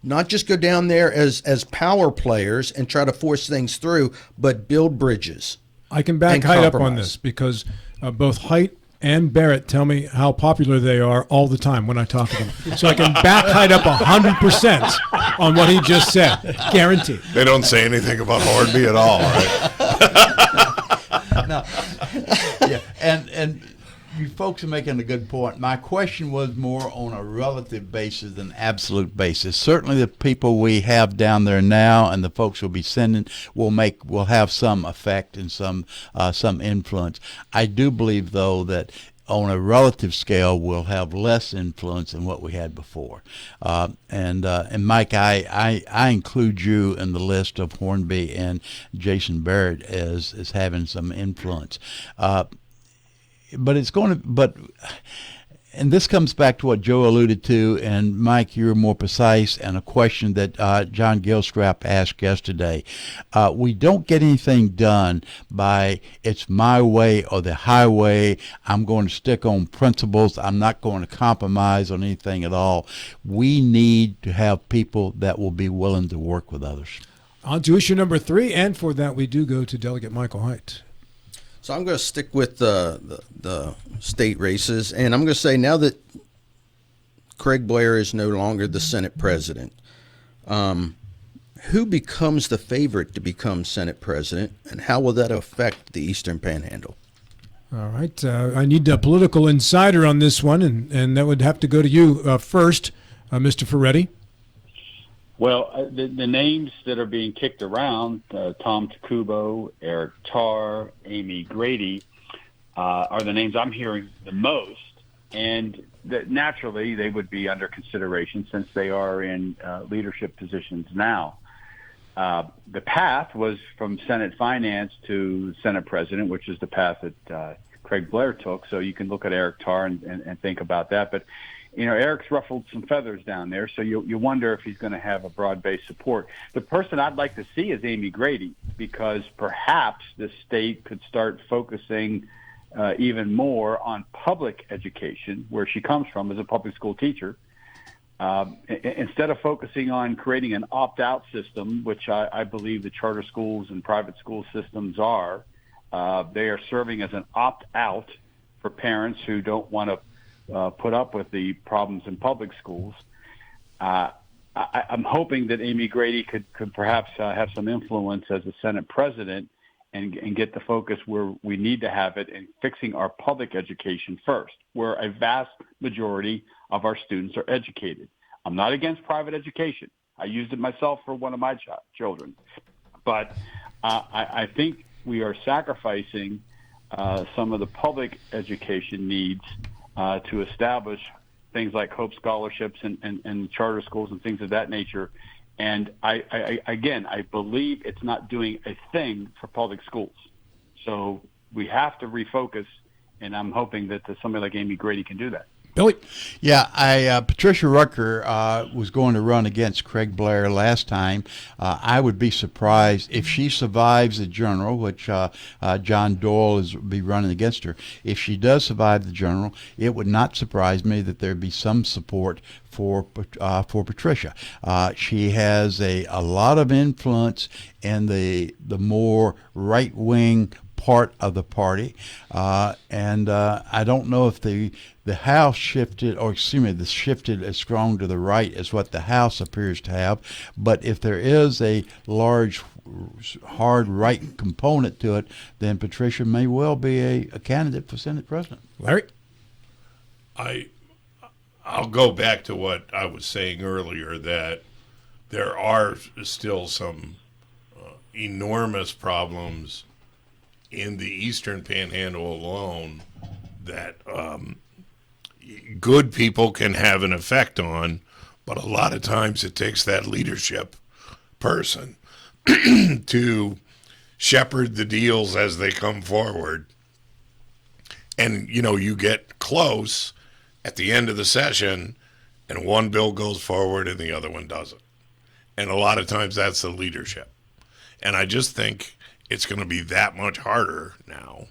Not just go down there as power players and try to force things through, but build bridges. I can back Haidt up on this because both Haidt and Barrett tell me how popular they are all the time when I talk to them. So I can back Haidt up 100% on what he just said. Guaranteed. They don't say anything about Hornby at all, right? No. Yeah, and you folks are making a good point. My question was more on a relative basis than absolute basis. Certainly the people we have down there now and the folks we'll be sending will have some effect and some influence. I do believe, though, that on a relative scale, we'll have less influence than what we had before. And Mike, I include you in the list of Hornby and Jason Barrett as having some influence. And this comes back to what Joe alluded to, and Mike, you're more precise, and a question that John Gilstrap asked yesterday. We don't get anything done by it's my way or the highway. I'm going to stick on principles. I'm not going to compromise on anything at all. We need to have people that will be willing to work with others. On to issue number 3, and for that we do go to Delegate Michael Haidt. So I'm going to stick with the state races, and I'm going to say now that Craig Blair is no longer the Senate president, who becomes the favorite to become Senate president, and how will that affect the Eastern Panhandle? All right. I need a political insider on this one, and that would have to go to you first, Mr. Ferretti. Well, the names that are being kicked around, Tom Takubo, Eric Tarr, Amy Grady, are the names I'm hearing the most. And naturally, they would be under consideration since they are in leadership positions now. The path was from Senate Finance to Senate President, which is the path that Craig Blair took. So you can look at Eric Tarr and think about that. But Eric's ruffled some feathers down there, so you wonder if he's going to have a broad-based support. The person I'd like to see is Amy Grady, because perhaps the state could start focusing even more on public education, where she comes from as a public school teacher, Instead of focusing on creating an opt-out system, which I believe the charter schools and private school systems are, they are serving as an opt-out for parents who don't want to put up with the problems in public schools. I'm hoping that Amy Grady could perhaps have some influence as a Senate president and get the focus where we need to have it in fixing our public education first, where a vast majority of our students are educated. I'm not against private education. I used it myself for one of my children. But I think we are sacrificing some of the public education needs to establish things like Hope scholarships and charter schools and things of that nature. And I believe it's not doing a thing for public schools. So we have to refocus, and I'm hoping that somebody like Amy Grady can do that. Billy? Yeah, Patricia Rucker was going to run against Craig Blair last time. I would be surprised if she survives the general, which John Doyle will be running against her. If she does survive the general, it would not surprise me that there'd be some support for Patricia. She has a lot of influence in the more right-wing part of the party, and I don't know if the House shifted, or excuse me, the shifted as strong to the right as what the House appears to have. But if there is a large, hard right component to it, then Patricia may well be a candidate for Senate President. Larry? I'll go back to what I was saying earlier, that there are still some enormous problems in the Eastern Panhandle alone that good people can have an effect on, but a lot of times it takes that leadership person to shepherd the deals as they come forward. And, you get close at the end of the session and one bill goes forward and the other one doesn't. And a lot of times that's the leadership. And I just think it's going to be that much harder now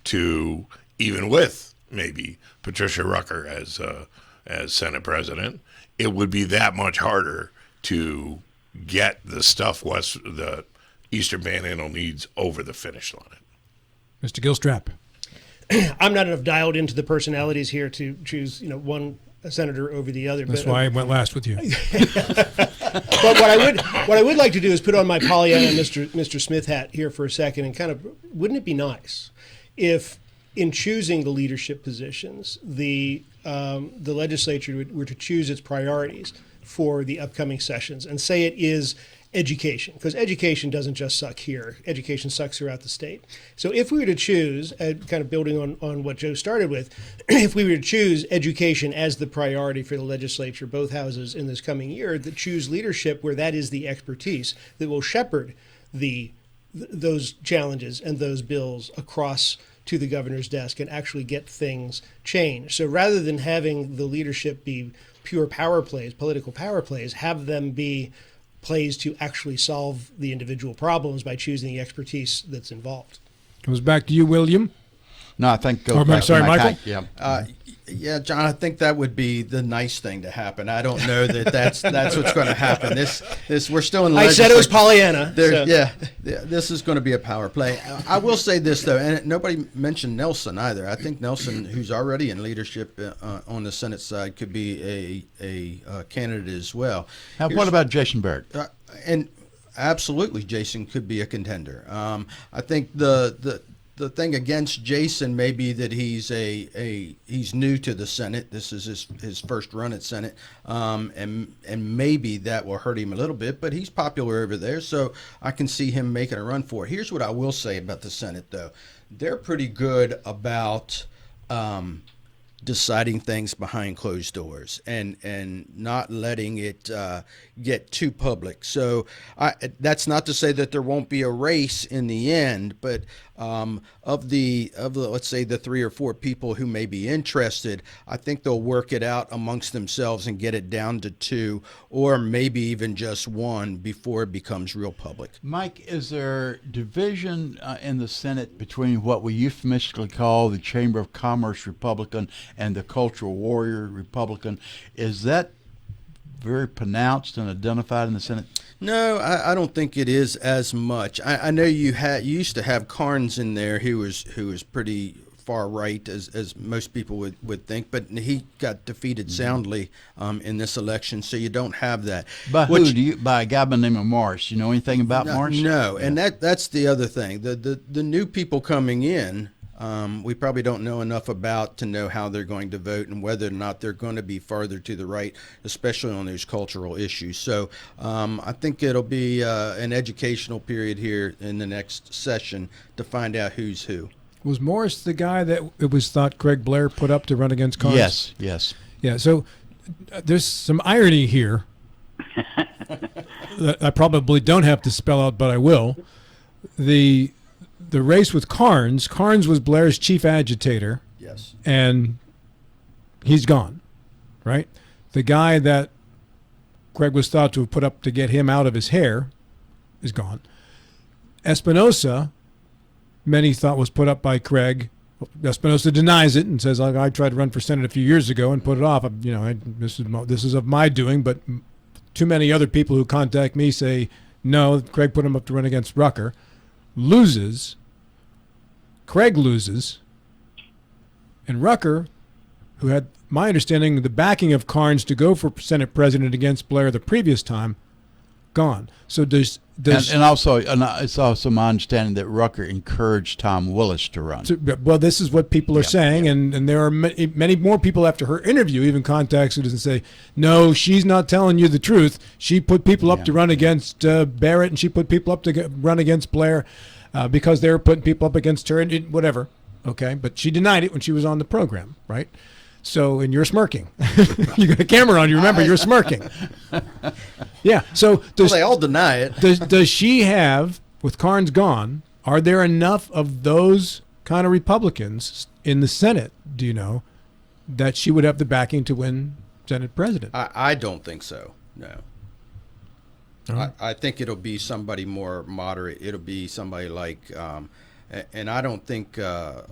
to, even with maybe Patricia Rucker as Senate President, it would be that much harder to get the stuff the Eastern Panhandle needs over the finish line. Mr. Gilstrap. I'm not enough dialed into the personalities here to choose, one senator over the other. That's why I went last with you. But what I would like to do is put on my Pollyanna Mr. Smith hat here for a second, and kind of, wouldn't it be nice if, in choosing the leadership positions, the legislature were to choose its priorities for the upcoming sessions, and say it is education, because education doesn't just suck here. Education sucks throughout the state. So if we were to choose, kind of building on what Joe started with, if we were to choose education as the priority for the legislature, both houses in this coming year, that choose leadership where that is the expertise that will shepherd those challenges and those bills across to the governor's desk and actually get things changed. So rather than having the leadership be pure power plays, political power plays, have them be plays to actually solve the individual problems by choosing the expertise that's involved. Comes back to you, William. No, I think. Sorry, Michael. Yeah, John, I think that would be the nice thing to happen. I don't know that's what's going to happen. This we're still in. I said it was Pollyanna. So. Yeah, this is going to be a power play. I will say this though, and nobody mentioned Nelson either. I think Nelson, who's already in leadership on the Senate side, could be a candidate as well. What about Jason Barrett? And absolutely, Jason could be a contender. I think the thing against Jason may be that he's new to the Senate. This is his first run at Senate, and maybe that will hurt him a little bit. But he's popular over there, so I can see him making a run for it. Here's what I will say about the Senate, though: they're pretty good about deciding things behind closed doors and not letting it get too public. So that's not to say that there won't be a race in the end, but of the let's say the 3 or 4 people who may be interested, I think they'll work it out amongst themselves and get it down to 2 or maybe even just 1 before it becomes real public. Mike, is there division in the Senate between what we euphemistically call the Chamber of Commerce Republican and the cultural warrior Republican. Is that very pronounced and identified in the Senate? No, I don't think it is as much. I know you used to have Carnes in there who was pretty far right as most people would think, but he got defeated soundly in this election, so you don't have that. By who? By a guy by the name of Marsh? You know anything about Marsh? No, and that's the other thing. The new people coming in, we probably don't know enough about to know how they're going to vote and whether or not they're going to be farther to the right, especially on those cultural issues. So I think it'll be an educational period here in the next session to find out who's who. Was Morris the guy that it was thought Greg Blair put up to run against Carnes? Yes. Yeah, so there's some irony here that I probably don't have to spell out, but I will. The race with Carnes was Blair's chief agitator. Yes. And he's gone, right? The guy that Greg was thought to have put up to get him out of his hair is gone. Espinosa, many thought was put up by Craig. Espinosa denies it and says, I tried to run for Senate a few years ago and put it off. This is of my doing, but too many other people who contact me say, no, Craig put him up to run against Rucker. Loses. Craig loses. And Rucker, who had, my understanding, the backing of Carnes to go for Senate president against Blair the previous time, gone. So does and also it's also my understanding that Rucker encouraged Tom Willis to run. Well, this is what people are saying, and there are many more people after her interview even contact us and say, no, she's not telling you the truth. She put people up to run against Barrett, and she put people up to run against Blair because they were putting people up against her and whatever. Okay, but she denied it when she was on the program, right? So, and you're smirking. You got a camera on you. Remember, you're smirking. Yeah. So they all deny it. Does she have, with Carnes gone, are there enough of those kind of Republicans in the Senate, do you know, that she would have the backing to win Senate president? I don't think so, no. Right. I think it'll be somebody more moderate. It'll be somebody like, and I don't think the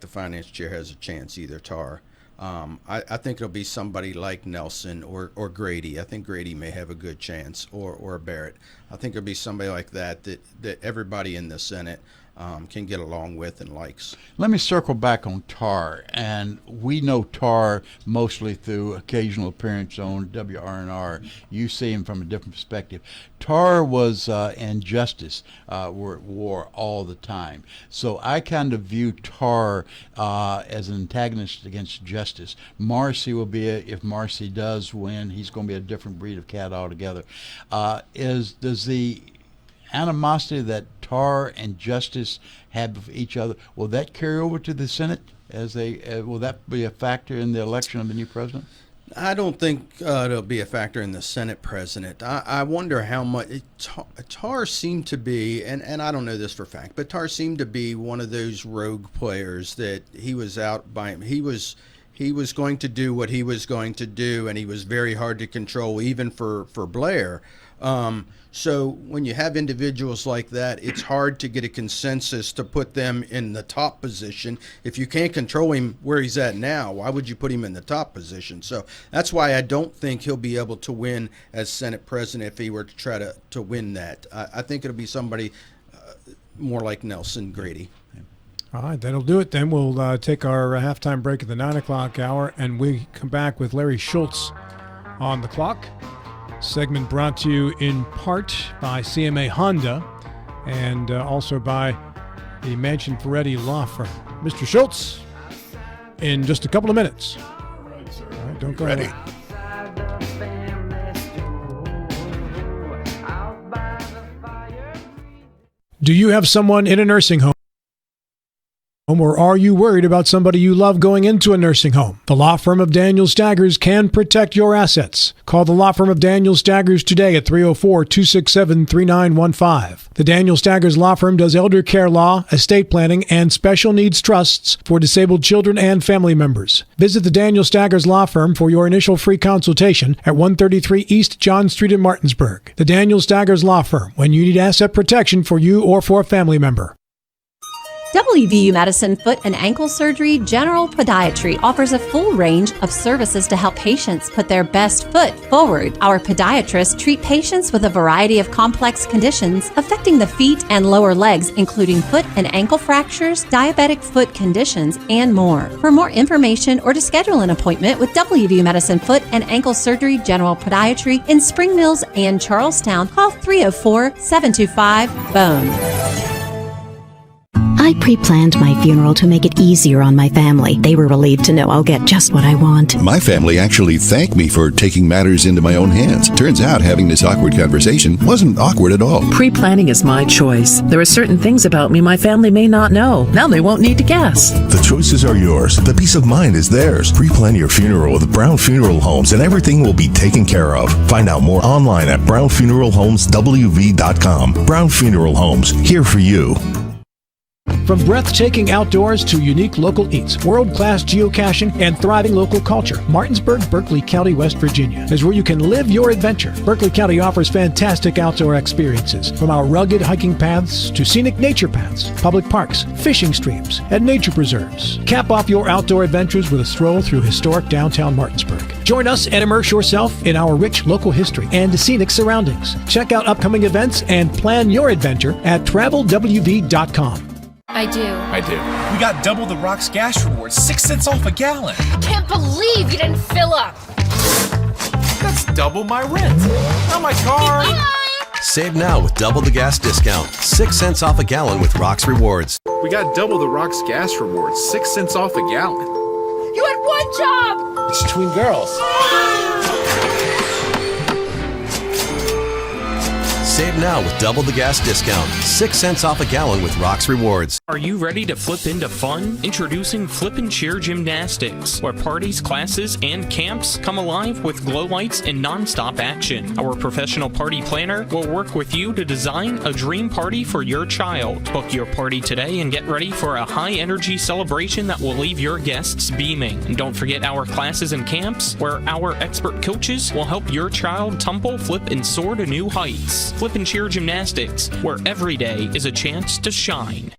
finance chair has a chance either, Tar. I think it'll be somebody like Nelson or Grady. I think Grady may have a good chance, or Barrett. I think it'll be somebody like that everybody in the Senate can get along with and likes. Let me circle back on Tar, and we know Tar mostly through occasional appearance on WRNR. You see him from a different perspective. Tar was and Justice were at war all the time, so I kind of view Tar as an antagonist against Justice. Marcy will be if Marcy does win, he's going to be a different breed of cat altogether. Does the animosity that Tar and Justice have of each other, will that carry over to the Senate? Will that be a factor in the election of the new president? I don't think it'll be a factor in the Senate president. I wonder how much Tar seemed to be, and I don't know this for a fact, but Tar seemed to be one of those rogue players that he was out by him. He was going to do what he was going to do, and he was very hard to control, even for Blair. So when you have individuals like that, it's hard to get a consensus to put them in the top position. If you can't control him where he's at now, why would you put him in the top position? So that's why I don't think he'll be able to win as Senate president if he were to try to win that. I think it'll be somebody more like Nelson Grady. All right, that'll do it then. We'll take our halftime break at the 9 o'clock hour, and we come back with Larry Schultz on the clock. Segment brought to you in part by CMA Honda and also by the Mansion Ferretti Law Firm. Mr. Schultz, in just a couple of minutes. All right, sir. All right, don't go ready. away. Do you have someone in a nursing home? Or are you worried about somebody you love going into a nursing home? The law firm of Daniel Staggers can protect your assets. Call the law firm of Daniel Staggers today at 304-267-3915. The Daniel Staggers Law Firm does elder care law, estate planning, and special needs trusts for disabled children and family members. Visit the Daniel Staggers Law Firm for your initial free consultation at 133 East John Street in Martinsburg. The Daniel Staggers Law Firm, when you need asset protection for you or for a family member. WVU Medicine Foot and Ankle Surgery General Podiatry offers a full range of services to help patients put their best foot forward. Our podiatrists treat patients with a variety of complex conditions affecting the feet and lower legs, including foot and ankle fractures, diabetic foot conditions, and more. For more information or to schedule an appointment with WVU Medicine Foot and Ankle Surgery General Podiatry in Spring Mills and Charlestown, call 304-725-BONE. I pre-planned my funeral to make it easier on my family. They were relieved to know I'll get just what I want. My family actually thanked me for taking matters into my own hands. Turns out having this awkward conversation wasn't awkward at all. Pre-planning is my choice. There are certain things about me my family may not know. Now they won't need to guess. The choices are yours. The peace of mind is theirs. Pre-plan your funeral with Brown Funeral Homes and everything will be taken care of. Find out more online at brownfuneralhomeswv.com. Brown Funeral Homes, here for you. From breathtaking outdoors to unique local eats, world-class geocaching, and thriving local culture, Martinsburg, Berkeley County, West Virginia is where you can live your adventure. Berkeley County offers fantastic outdoor experiences, from our rugged hiking paths to scenic nature paths, public parks, fishing streams, and nature preserves. Cap off your outdoor adventures with a stroll through historic downtown Martinsburg. Join us and immerse yourself in our rich local history and scenic surroundings. Check out upcoming events and plan your adventure at travelwv.com. I do. We got double the Rocks gas rewards, 6 cents off a gallon. Can't believe you didn't fill up. That's double my rent. Not my car. Save now with double the gas discount. 6 cents off a gallon with Rocks Rewards. We got double the Rocks gas rewards, 6 cents off a gallon. You had one job. It's between girls. Save now with double the gas discount. 6 cents off a gallon with Rocks Rewards. Are you ready to flip into fun? Introducing Flip and Cheer Gymnastics, where parties, classes, and camps come alive with glow lights and non-stop action. Our professional party planner will work with you to design a dream party for your child. Book your party today and get ready for a high-energy celebration that will leave your guests beaming. And don't forget our classes and camps, where our expert coaches will help your child tumble, flip, and soar to new heights. Flip and Cheer Gymnastics, where every day is a chance to shine.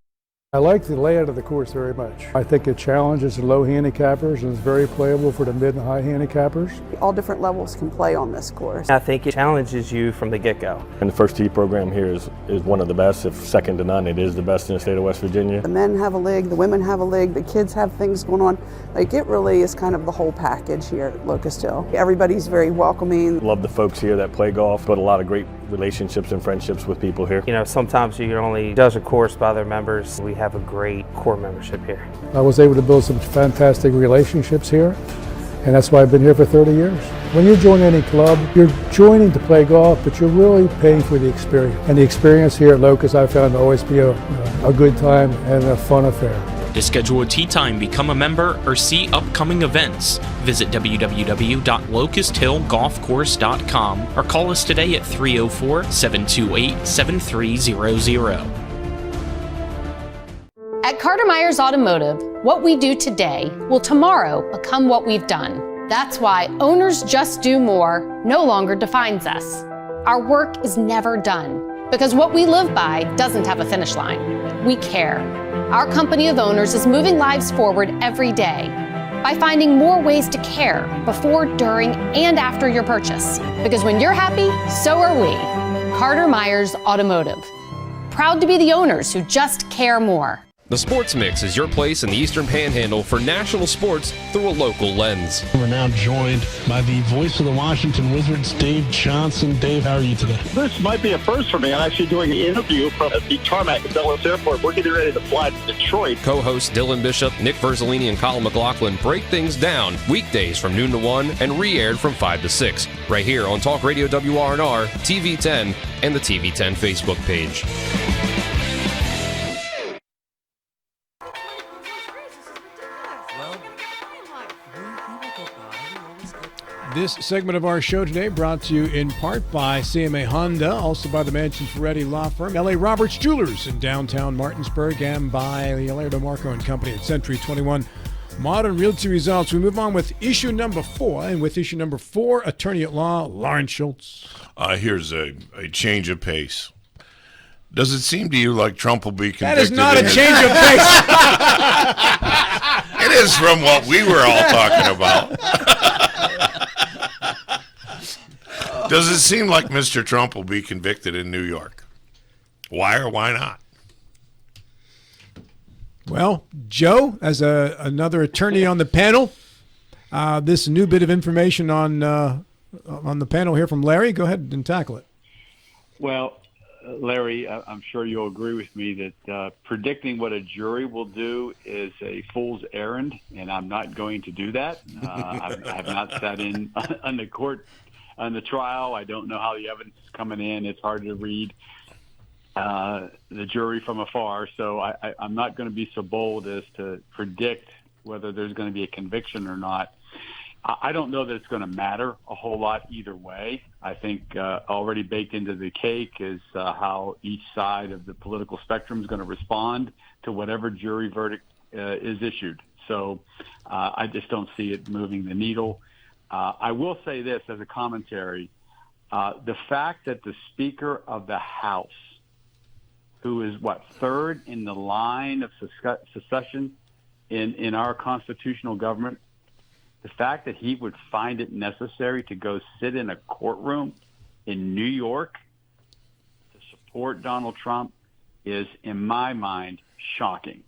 I like the layout of the course very much. I think it challenges the low handicappers and is very playable for the mid and high handicappers. All different levels can play on this course. I think it challenges you from the get-go. And the first tee program here is one of the best, if second to none. It is the best in the state of West Virginia. The men have a league, the women have a league, the kids have things going on. Like, it really is kind of the whole package here at Locust Hill. Everybody's very welcoming. Love the folks here that play golf, but a lot of great relationships and friendships with people here. You know, sometimes you can only judge a course by their members. We have a great core membership here. I was able to build some fantastic relationships here, and that's why I've been here for 30 years. When you join any club, you're joining to play golf, but you're really paying for the experience. And the experience here at Locust I found to always be a good time and a fun affair. To schedule a tee time, become a member, or see upcoming events, visit www.locusthillgolfcourse.com or call us today at 304-728-7300. At Carter Myers Automotive, what we do today will tomorrow become what we've done. That's why Owners Just Do More no longer defines us. Our work is never done because what we live by doesn't have a finish line. We care. Our company of owners is moving lives forward every day by finding more ways to care before, during, and after your purchase. Because when you're happy, so are we. Carter Myers Automotive. Proud to be the owners who just care more. The Sports Mix is your place in the Eastern Panhandle for national sports through a local lens. We're now joined by the voice of the Washington Wizards, Dave Johnson. Dave, how are you today? This might be a first for me. I'm actually doing an interview from the tarmac at Dulles Airport. We're getting ready to fly to Detroit. Co-hosts Dylan Bishop, Nick Verzolini, and Colin McLaughlin break things down weekdays from noon to 1 and re-aired from 5 to 6, right here on Talk Radio WRNR, TV 10, and the TV 10 Facebook page. This segment of our show today brought to you in part by CMA Honda, also by the Mansion Ferretti Law Firm, L.A. Roberts Jewelers in downtown Martinsburg, and by Leonardo Marco and Company at Century 21 Modern Realty Results. We move on with issue number 4, and with issue number 4, attorney at law Lawrence Schultz. Here's a change of pace. Does it seem to you like Trump will be convicted? That is not a change of pace. It is from what we were all talking about. Does it seem like Mr. Trump will be convicted in New York? Why or why not? Well, Joe, as another attorney on the panel, this new bit of information on the panel here from Larry. Go ahead and tackle it. Well, Larry, I'm sure you'll agree with me that predicting what a jury will do is a fool's errand, and I'm not going to do that. I have not sat in on the court on the trial. I don't know how the evidence is coming in. It's hard to read the jury from afar, so I'm not going to be so bold as to predict whether there's going to be a conviction or not. I don't know that it's going to matter a whole lot either way. I think already baked into the cake is how each side of the political spectrum is going to respond to whatever jury verdict is issued. So I just don't see it moving the needle. I will say this as a commentary. The fact that the Speaker of the House, who is, third in the line of succession in our constitutional government, the fact that he would find it necessary to go sit in a courtroom in New York to support Donald Trump is, in my mind, shocking.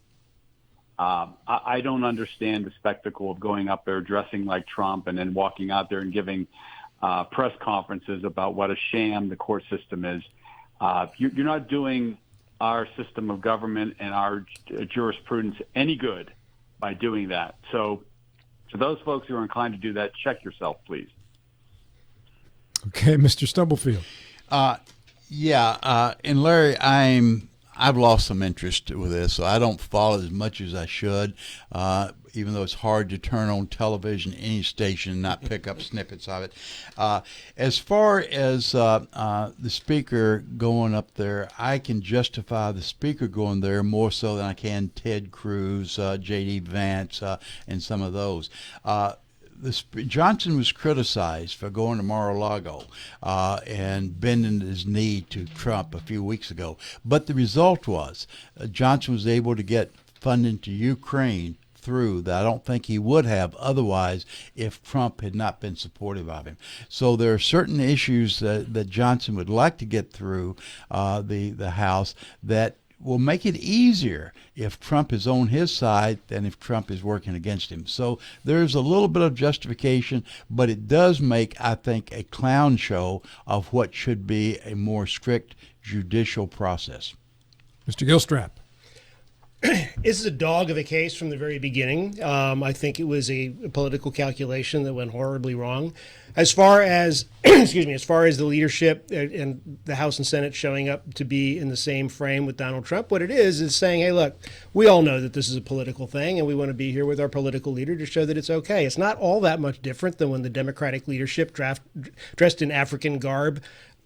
I don't understand the spectacle of going up there dressing like Trump and then walking out there and giving press conferences about what a sham the court system is. You're not doing our system of government and our jurisprudence any good by doing that. So for those folks who are inclined to do that, check yourself, please. Okay, Mr. Stubblefield. And Larry, I've lost some interest with this, so I don't follow as much as I should, even though it's hard to turn on television, any station, and not pick up snippets of it. As far as the speaker going up there, I can justify the speaker going there more so than I can Ted Cruz, J.D. Vance, and some of those. Johnson was criticized for going to Mar-a-Lago and bending his knee to Trump a few weeks ago. But the result was Johnson was able to get funding to Ukraine through that I don't think he would have otherwise if Trump had not been supportive of him. So there are certain issues that Johnson would like to get through the House that will make it easier if Trump is on his side than if Trump is working against him. So there's a little bit of justification, but it does make, I think, a clown show of what should be a more strict judicial process. Mr. Gilstrap. This is a dog of a case from the very beginning. I think it was a political calculation that went horribly wrong. As far as as far as the leadership and the House and Senate showing up to be in the same frame with Donald Trump, what it is saying, hey, look, we all know that this is a political thing, and we want to be here with our political leader to show that it's okay. It's not all that much different than when the Democratic leadership dressed in African garb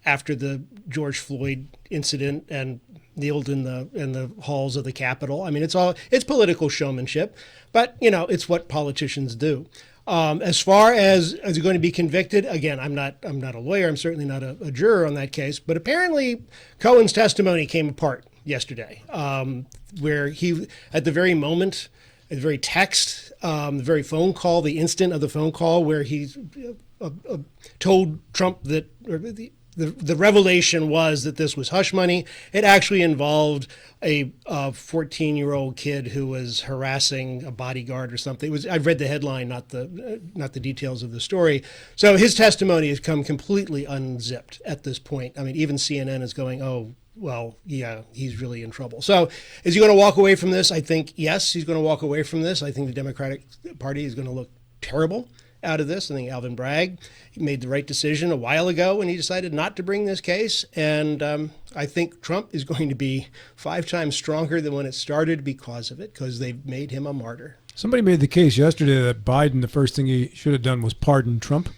after the George Floyd incident and kneeled in the halls of the Capitol. I mean, it's political showmanship, but it's what politicians do. As far as is he going to be convicted, again, I'm not a lawyer. I'm certainly not a juror on that case. But apparently, Cohen's testimony came apart yesterday, where he, at the very moment, at the very text, the very phone call, the instant of the phone call, where he told Trump that. The revelation was that this was hush money. It actually involved a 14-year-old kid who was harassing a bodyguard or something. I've read the headline, not the details of the story. So his testimony has come completely unzipped at this point. I mean, even CNN is going, oh, well, yeah, he's really in trouble. So is he going to walk away from this? I think, yes, he's going to walk away from this. I think the Democratic Party is going to look terrible out of this. I think Alvin Bragg made the right decision a while ago when he decided not to bring this case. And I think Trump is going to be 5 times stronger than when it started because of it, because they've made him a martyr. Somebody made the case yesterday that Biden, the first thing he should have done was pardon Trump.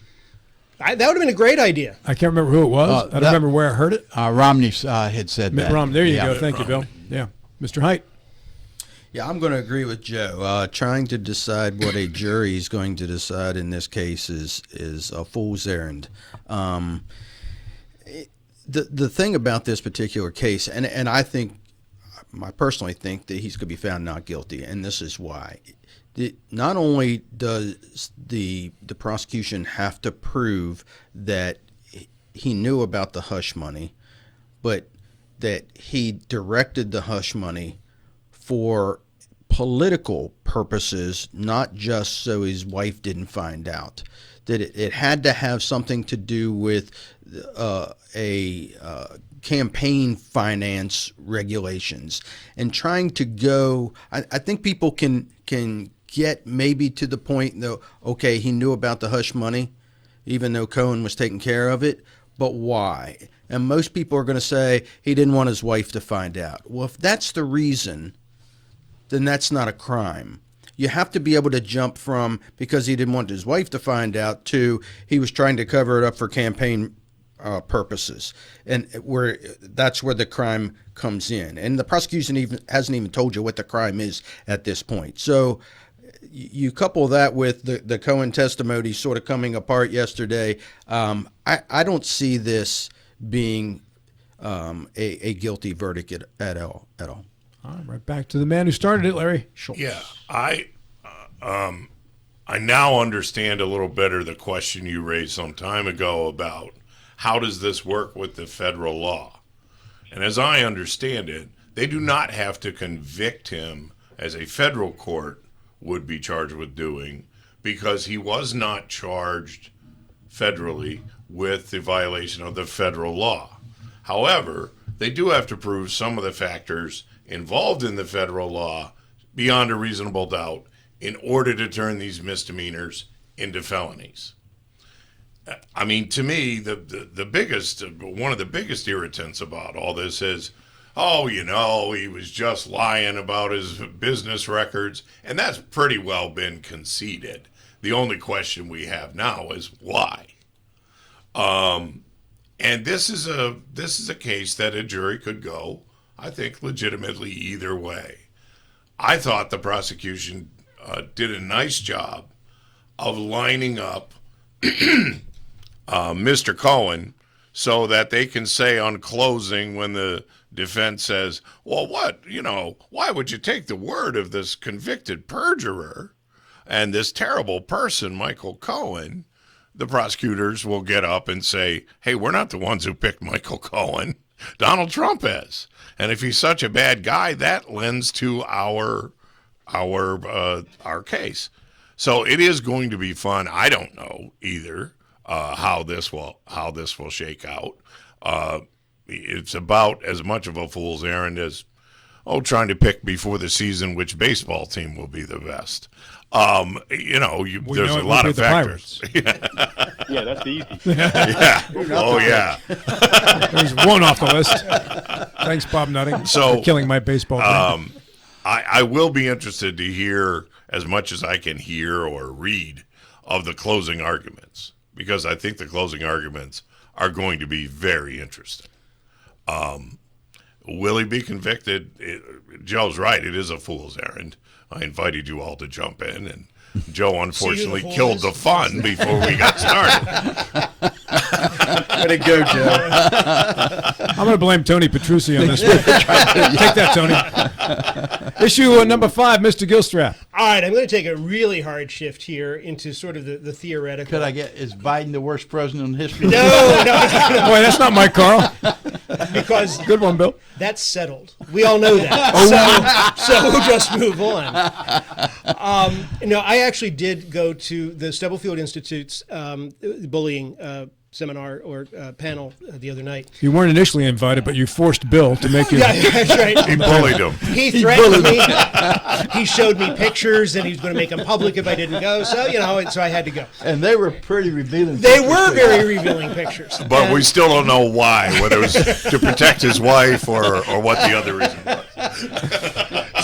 That would have been a great idea. I can't remember who it was. I don't remember where I heard it. Romney had said Mitt that. Romney. There you go. Thank you, Bill. Yeah. Mr. Haidt. Yeah, I'm going to agree with Joe. Trying to decide what a jury is going to decide in this case is a fool's errand. the thing about this particular case, and I personally think that he's going to be found not guilty, and this is why. Not only does the prosecution have to prove that he knew about the hush money, but that he directed the hush money for political purposes, not just so his wife didn't find out. That it had to have something to do with a campaign finance regulations, and trying to go. I think people can get maybe to the point though. Okay, he knew about the hush money, even though Cohen was taking care of it. But why? And most people are going to say he didn't want his wife to find out. Well, if that's the reason, then that's not a crime. You have to be able to jump from because he didn't want his wife to find out to he was trying to cover it up for campaign purposes, and that's where the crime comes in. And the prosecution hasn't even told you what the crime is at this point. So you couple that with the Cohen testimony sort of coming apart yesterday. I don't see this being a guilty verdict at all. All right, back to the man who started it, Larry Schultz. Yeah, I now understand a little better the question you raised some time ago about how does this work with the federal law. And as I understand it, they do not have to convict him as a federal court would be charged with doing, because he was not charged federally with the violation of the federal law. However, they do have to prove some of the factors involved in the federal law beyond a reasonable doubt in order to turn these misdemeanors into felonies. I mean, to me, one of the biggest irritants about all this is, he was just lying about his business records, and that's pretty well been conceded. The only question we have now is why. And this is a case that a jury could go, I think, legitimately either way. I thought the prosecution did a nice job of lining up Mr. Cohen so that they can say on closing when the defense says, well, why would you take the word of this convicted perjurer and this terrible person, Michael Cohen? The prosecutors will get up and say, hey, we're not the ones who picked Michael Cohen. Donald Trump is. And if he's such a bad guy, that lends to our case. So it is going to be fun. I don't know either how this will shake out. It's about as much of a fool's errand as trying to pick before the season which baseball team will be the best. There's a lot of factors. Yeah, that's easy. Yeah. Oh, yeah. There's one off the list. Thanks, Bob Nutting, for killing my baseball dream. I will be interested to hear as much as I can hear or read of the closing arguments, because I think the closing arguments are going to be very interesting. Will he be convicted? Joe's right. It is a fool's errand. I invited you all to jump in, and Joe unfortunately killed the fun before we got started. Way to go, Joe. I'm going to blame Tony Petrucci on this one. Take that, Tony. Issue number 5, Mr. Gilstrap. All right, I'm going to take a really hard shift here into sort of the theoretical. Is Biden the worst president in history? No. Boy, that's not Mike Carl. Because good one, Bill. That's settled. We all know that. So we'll just move on. I actually did go to the Stubblefield Institute's bullying seminar or panel the other night. You weren't initially invited, but you forced Bill to make you. Yeah, that's right. He bullied him. He threatened me. He showed me pictures, and he was going to make them public if I didn't go. So, so I had to go. And they were pretty revealing. They were very revealing pictures. But we still don't know why, whether it was to protect his wife or what the other reason was.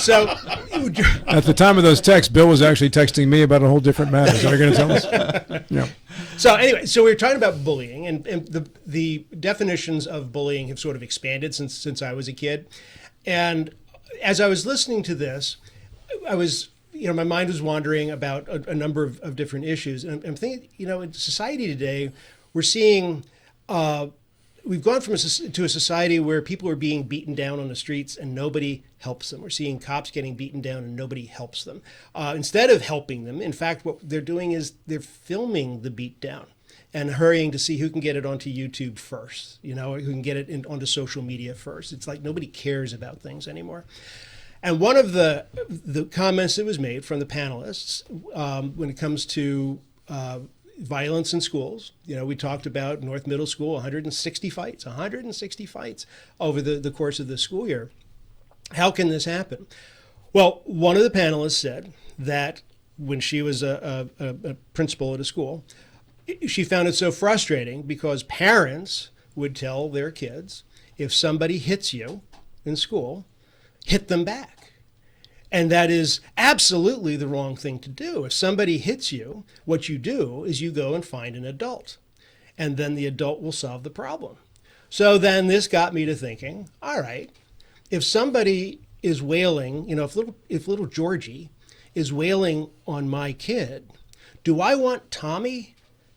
So, at the time of those texts, Bill was actually texting me about a whole different matter. Is that what you're going to tell us? Yeah. So anyway, we were talking about bullying, and the definitions of bullying have sort of expanded since I was a kid. And as I was listening to this, I was, my mind was wandering about a number of different issues. And I'm thinking, in society today, we're seeing we've gone to a society where people are being beaten down on the streets and nobody helps them. We're seeing cops getting beaten down and nobody helps them. Instead of helping them, in fact, what they're doing is they're filming the beatdown and hurrying to see who can get it onto YouTube first, who can get it onto social media first. It's like nobody cares about things anymore. And one of the comments that was made from the panelists when it comes to violence in schools, we talked about North Middle School, 160 fights over the course of the school year. How can this happen? Well, one of the panelists said that when she was a principal at a school, she found it so frustrating because parents would tell their kids, if somebody hits you in school, hit them back. And that is absolutely the wrong thing to do. If somebody hits you, what you do is you go and find an adult, and then the adult will solve the problem. So then this got me to thinking, all right, if somebody is wailing, if little Georgie is wailing on my kid, do I want Tommy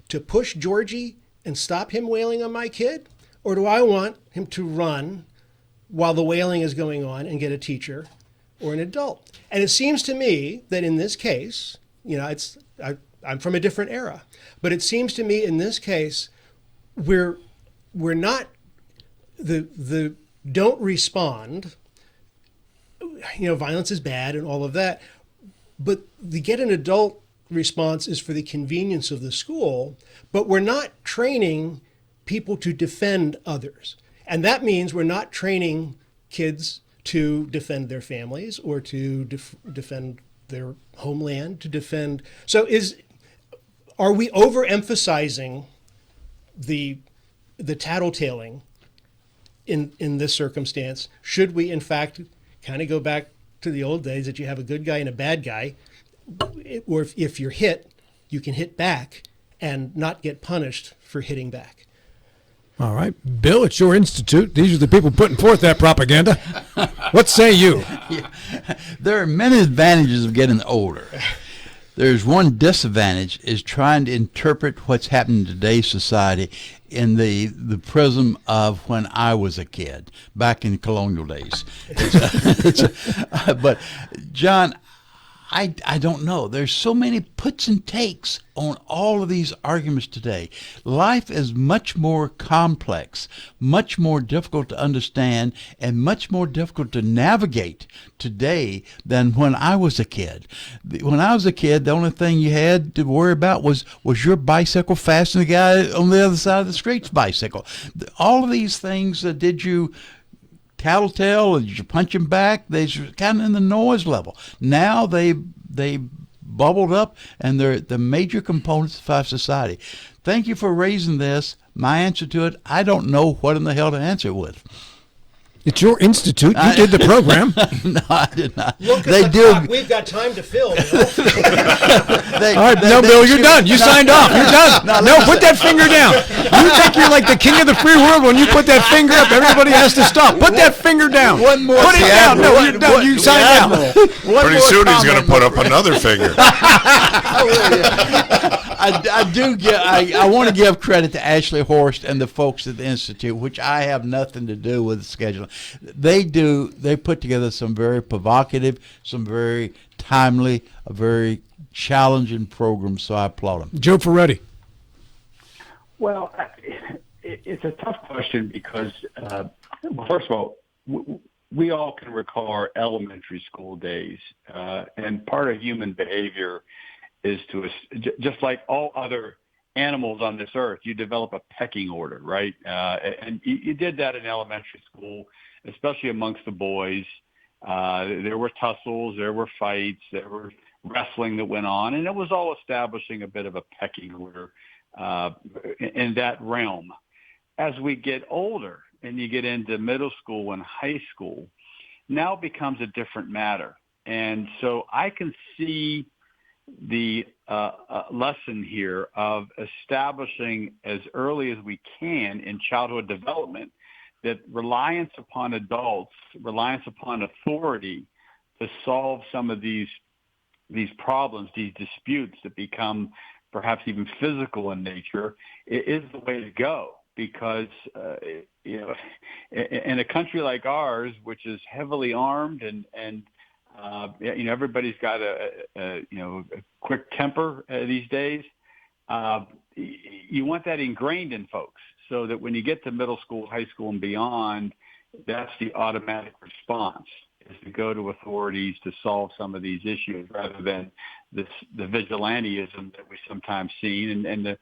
to push Georgie and stop him wailing on my kid? Or do I want him to run while the wailing is going on and get a teacher or an adult? And it seems to me that in this case, I'm from a different era, but it seems to me in this case, we're not the don't respond. Violence is bad and all of that, but the get an adult response is for the convenience of the school, but we're not training people to defend others. And that means we're not training kids to defend their families or to defend their homeland, to defend. So are we overemphasizing the tattletaling in this circumstance? Should we, in fact, kind of go back to the old days that you have a good guy and a bad guy, or if you're hit, you can hit back and not get punished for hitting back? All right. Bill, it's your institute. These are the people putting forth that propaganda. What say you? Yeah. There are many advantages of getting older. There's one disadvantage is trying to interpret what's happening in today's society in the prism of when I was a kid, back in colonial days. But, John, I don't know. There's so many puts and takes on all of these arguments today. Life is much more complex, much more difficult to understand, and much more difficult to navigate today than when I was a kid. When I was a kid, the only thing you had to worry about was your bicycle faster than the guy on the other side of the street's bicycle. All of these things did you tattletale, and you punch him back, they're kind of in the noise level. Now they bubbled up, and they're the major components of our society. Thank you for raising this. My answer to it, I don't know what in the hell to answer it with. It's your institute. You did the program. No, I did not. Look at the clock. We've got time to fill. All right, Bill, you're done. You signed off. You're done. No, put that finger down. You think you're like the king of the free world when you put that finger up? Everybody has to stop. Put that finger down. One more. Put it down. No, you're done. You signed out. Pretty soon he's going to put up another finger. I want to give credit to Ashley Horst and the folks at the Institute, which I have nothing to do with scheduling. They put together some very provocative, some very timely, a very challenging program, so I applaud them. Joe Ferretti. Well, it's a tough question because, first of all, we all can recall our elementary school days, and part of human behavior is just like all other animals on this earth, you develop a pecking order, right? And you did that in elementary school, especially amongst the boys. There were tussles, there were fights, there were wrestling that went on, and it was all establishing a bit of a pecking order in that realm. As we get older and you get into middle school and high school, now it becomes a different matter. And so I can see the lesson here of establishing as early as we can in childhood development that reliance upon adults, reliance upon authority to solve some of these problems, these disputes that become perhaps even physical in nature, is the way to go. because in a country like ours, which is heavily armed and everybody's got a quick temper these days. You want that ingrained in folks so that when you get to middle school, high school, and beyond, that's the automatic response, is to go to authorities to solve some of these issues rather than the vigilantism that we sometimes see and the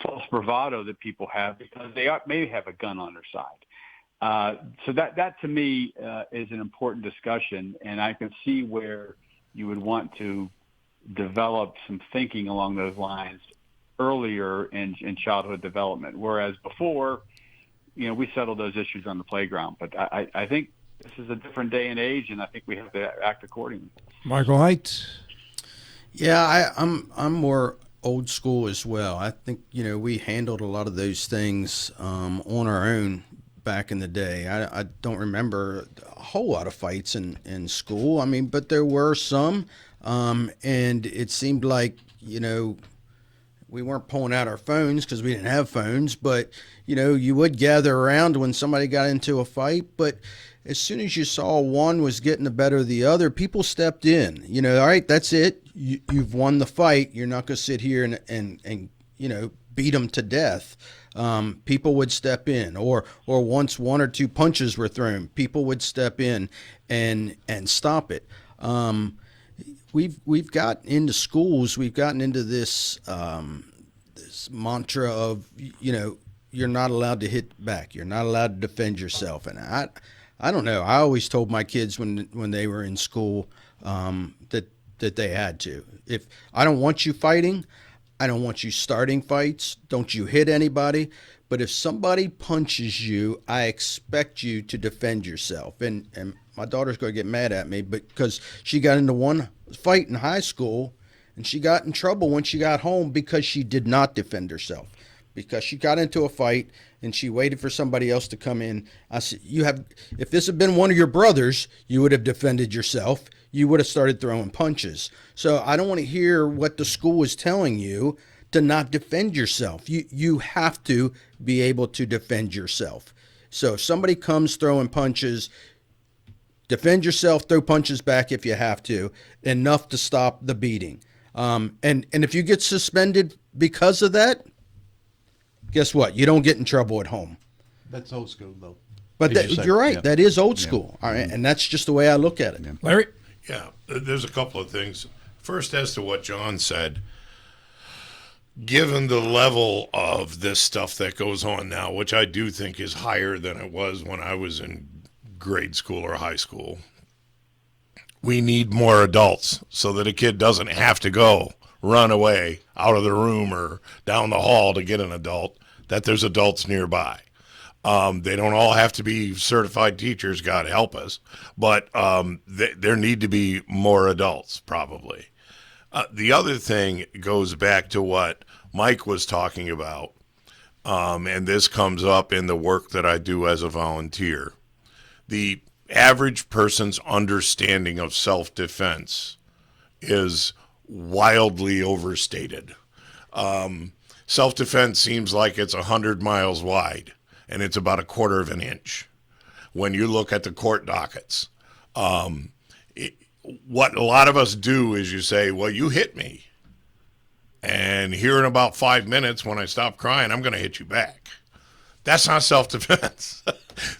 false bravado that people have because they may have a gun on their side. So that to me is an important discussion, and I can see where you would want to develop some thinking along those lines earlier in childhood development, whereas before, we settled those issues on the playground. But I think this is a different day and age, and I think we have to act accordingly. Michael Height. Yeah, I'm more old school as well. I think we handled a lot of those things on our own back in the day. I don't remember a whole lot of fights in school. I mean, but there were some, and it seemed like we weren't pulling out our phones because we didn't have phones, but you would gather around when somebody got into a fight. But as soon as you saw one was getting the better of the other, people stepped in. All right, that's it. You've won the fight. You're not going to sit here and beat them to death. People would step in, or once one or two punches were thrown, people would step in and stop it. We've gotten into schools. We've gotten into this this mantra of you're not allowed to hit back. You're not allowed to defend yourself. And I don't know. I always told my kids when they were in school that they had to. If I don't want you fighting, I don't want you starting fights. Don't you hit anybody. But if somebody punches you, I expect you to defend yourself. And my daughter's going to get mad at me because she got into one fight in high school and she got in trouble when she got home because she did not defend herself. Because she got into a fight and she waited for somebody else to come in. I said, if this had been one of your brothers, you would have defended yourself. You would have started throwing punches. So I don't want to hear what the school is telling you to not defend yourself. You have to be able to defend yourself. So if somebody comes throwing punches, defend yourself, throw punches back if you have to, enough to stop the beating. And if you get suspended because of that, guess what? You don't get in trouble at home. That's old school, though. But you're right. Yeah. That is old school. All right. And that's just the way I look at it. Yeah. Larry? Yeah, there's a couple of things. First, as to what John said, given the level of this stuff that goes on now, which I do think is higher than it was when I was in grade school or high school, we need more adults so that a kid doesn't have to go run away out of the room or down the hall to get an adult, that there's adults nearby. They don't all have to be certified teachers, God help us, but there need to be more adults, probably. The other thing goes back to what Mike was talking about, and this comes up in the work that I do as a volunteer. The average person's understanding of self-defense is wildly overstated. Self-defense seems like it's 100 miles wide, and it's about a quarter of an inch. When you look at the court dockets, what a lot of us do is you say, well, you hit me. And here in about 5 minutes, when I stop crying, I'm going to hit you back. That's not self-defense.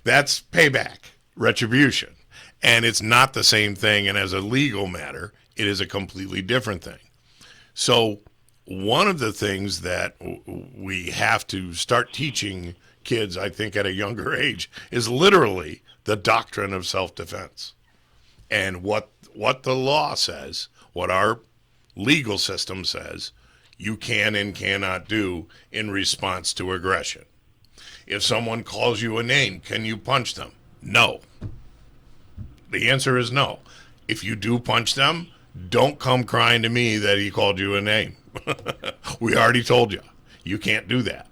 That's payback, retribution. And it's not the same thing. And as a legal matter, it is a completely different thing. So one of the things that we have to start teaching kids, I think, at a younger age is literally the doctrine of self-defense and what the law says, what our legal system says you can and cannot do in response to aggression. If someone calls you a name, can you punch them? No. The answer is no. If you do punch them, don't come crying to me that he called you a name. We already told you. You can't do that.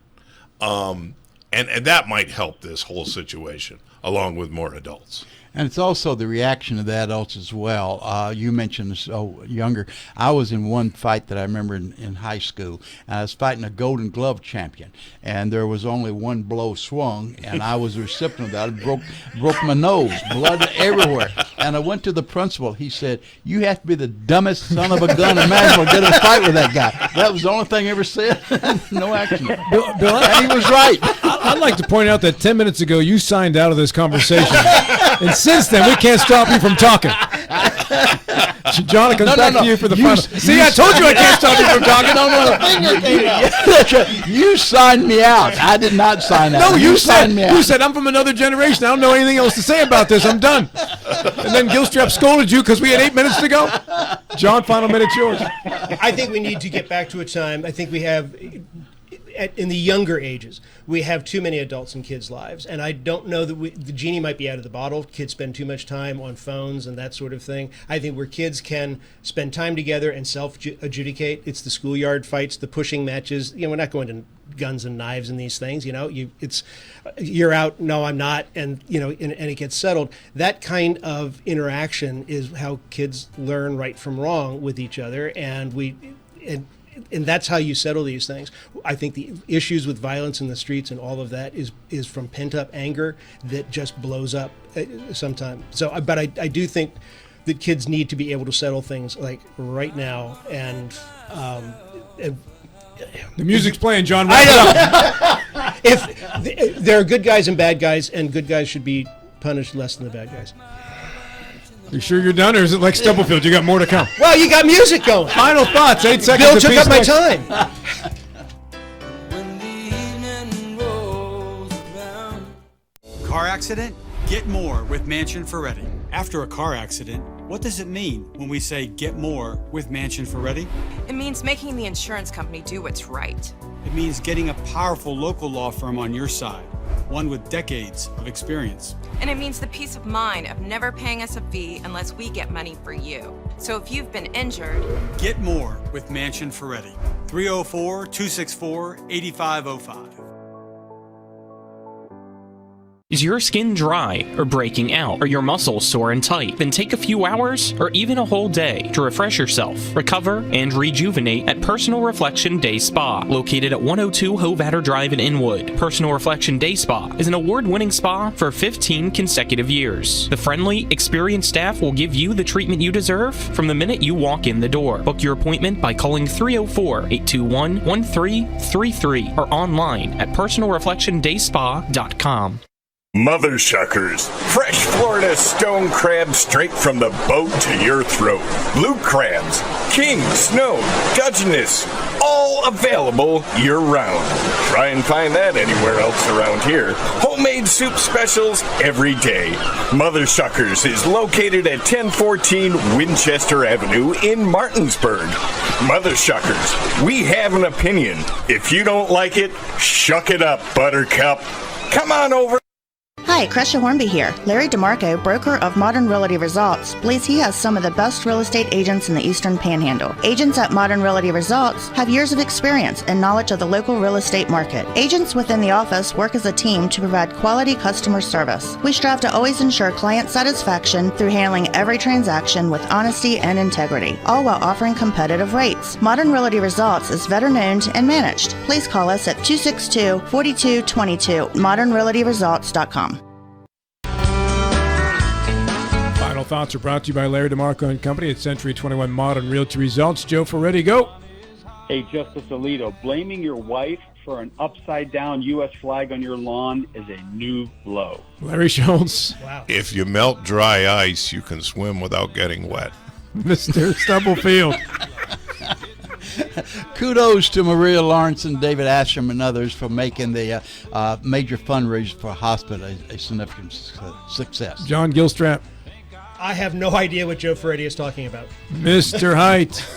And that might help this whole situation, along with more adults. And it's also the reaction of the adults as well. You mentioned younger. I was in one fight that I remember in high school, and I was fighting a Golden Glove champion, and there was only one blow swung, and I was the recipient of that. I broke my nose, blood everywhere. And I went to the principal. He said, "You have to be the dumbest son of a gun imaginable to get in a fight with that guy." That was the only thing I ever said. No action. Bill, and he was right. I'd like to point out that 10 minutes ago you signed out of this conversation. And since then, we can't stop you from talking. John, it comes back to you for the final. See, I told you I can't stop you from talking. No. You signed me out. I did not sign out. No, you signed me out. You said, I'm from another generation. I don't know anything else to say about this. I'm done. And then Gilstrap scolded you because we had 8 minutes to go. John, final minute's yours. I think we need to get back to a time. I think we have, in the younger ages, we have too many adults in kids' lives. And I don't know that the genie might be out of the bottle. Kids spend too much time on phones and that sort of thing. I think where kids can spend time together and self-adjudicate, it's the schoolyard fights, the pushing matches. You know, we're not going to guns and knives and these things. You know, you're out, no, I'm not, and you know, and it gets settled. That kind of interaction is how kids learn right from wrong with each other, and that's how you settle these things. I think the issues with violence in the streets and all of that is from pent-up anger that just blows up sometimes. So, but I do think that kids need to be able to settle things like right now, and the music's playing, John. I know. If there are good guys and bad guys, and good guys should be punished less than the bad guys. You sure you're done, or is it like Stubblefield? You got more to come. Well, you got music going. Final thoughts. 8 seconds. Bill took up my time. Car accident? Get more with Mansion Ferretti. After a car accident, what does it mean when we say get more with Mansion Ferretti? It means making the insurance company do what's right. It means getting a powerful local law firm on your side, one with decades of experience. And it means the peace of mind of never paying us a fee unless we get money for you. So if you've been injured, get more with Mansion Ferretti. 304-264-8505. Is your skin dry or breaking out? Are your muscles sore and tight? Then take a few hours or even a whole day to refresh yourself, recover, and rejuvenate at Personal Reflection Day Spa, located at 102 Hovatter Drive in Inwood. Personal Reflection Day Spa is an award-winning spa for 15 consecutive years. The friendly, experienced staff will give you the treatment you deserve from the minute you walk in the door. Book your appointment by calling 304-821-1333 or online at personalreflectiondayspa.com. Mother Shuckers. Fresh Florida stone crab straight from the boat to your throat. Blue crabs, king, snow, Dungeness, all available year-round. Try and find that anywhere else around here. Homemade soup specials every day. Mother Shuckers is located at 1014 Winchester Avenue in Martinsburg. Mother Shuckers, we have an opinion. If you don't like it, shuck it up, Buttercup. Come on over. Hi, Crescia Hornby here. Larry DeMarco, broker of Modern Realty Results, believes he has some of the best real estate agents in the Eastern Panhandle. Agents at Modern Realty Results have years of experience and knowledge of the local real estate market. Agents within the office work as a team to provide quality customer service. We strive to always ensure client satisfaction through handling every transaction with honesty and integrity, all while offering competitive rates. Modern Realty Results is veteran-owned and managed. Please call us at 262-4222, modernrealtyresults.com. Final thoughts are brought to you by Larry DeMarco and Company at Century 21 Modern Realty Results. Joe Ferretti, go. Hey, Justice Alito, blaming your wife for an upside-down U.S. flag on your lawn is a new low. Larry Schultz. Wow. If you melt dry ice, you can swim without getting wet. Mr. Stubblefield. Kudos to Maria Lawrence and David Asham and others for making the major fundraiser for hospital a significant success. John Gilstrap. I have no idea what Joe Ferretti is talking about. Mr. Height.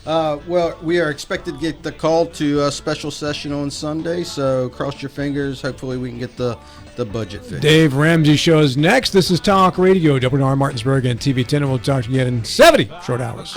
Well, we are expected to get the call to a special session on Sunday, so cross your fingers. Hopefully we can get the budget fixed. Dave Ramsey Show is next. This is Talk Radio, WNR Martinsburg and TV 10, and we'll talk to you again in 70 short hours.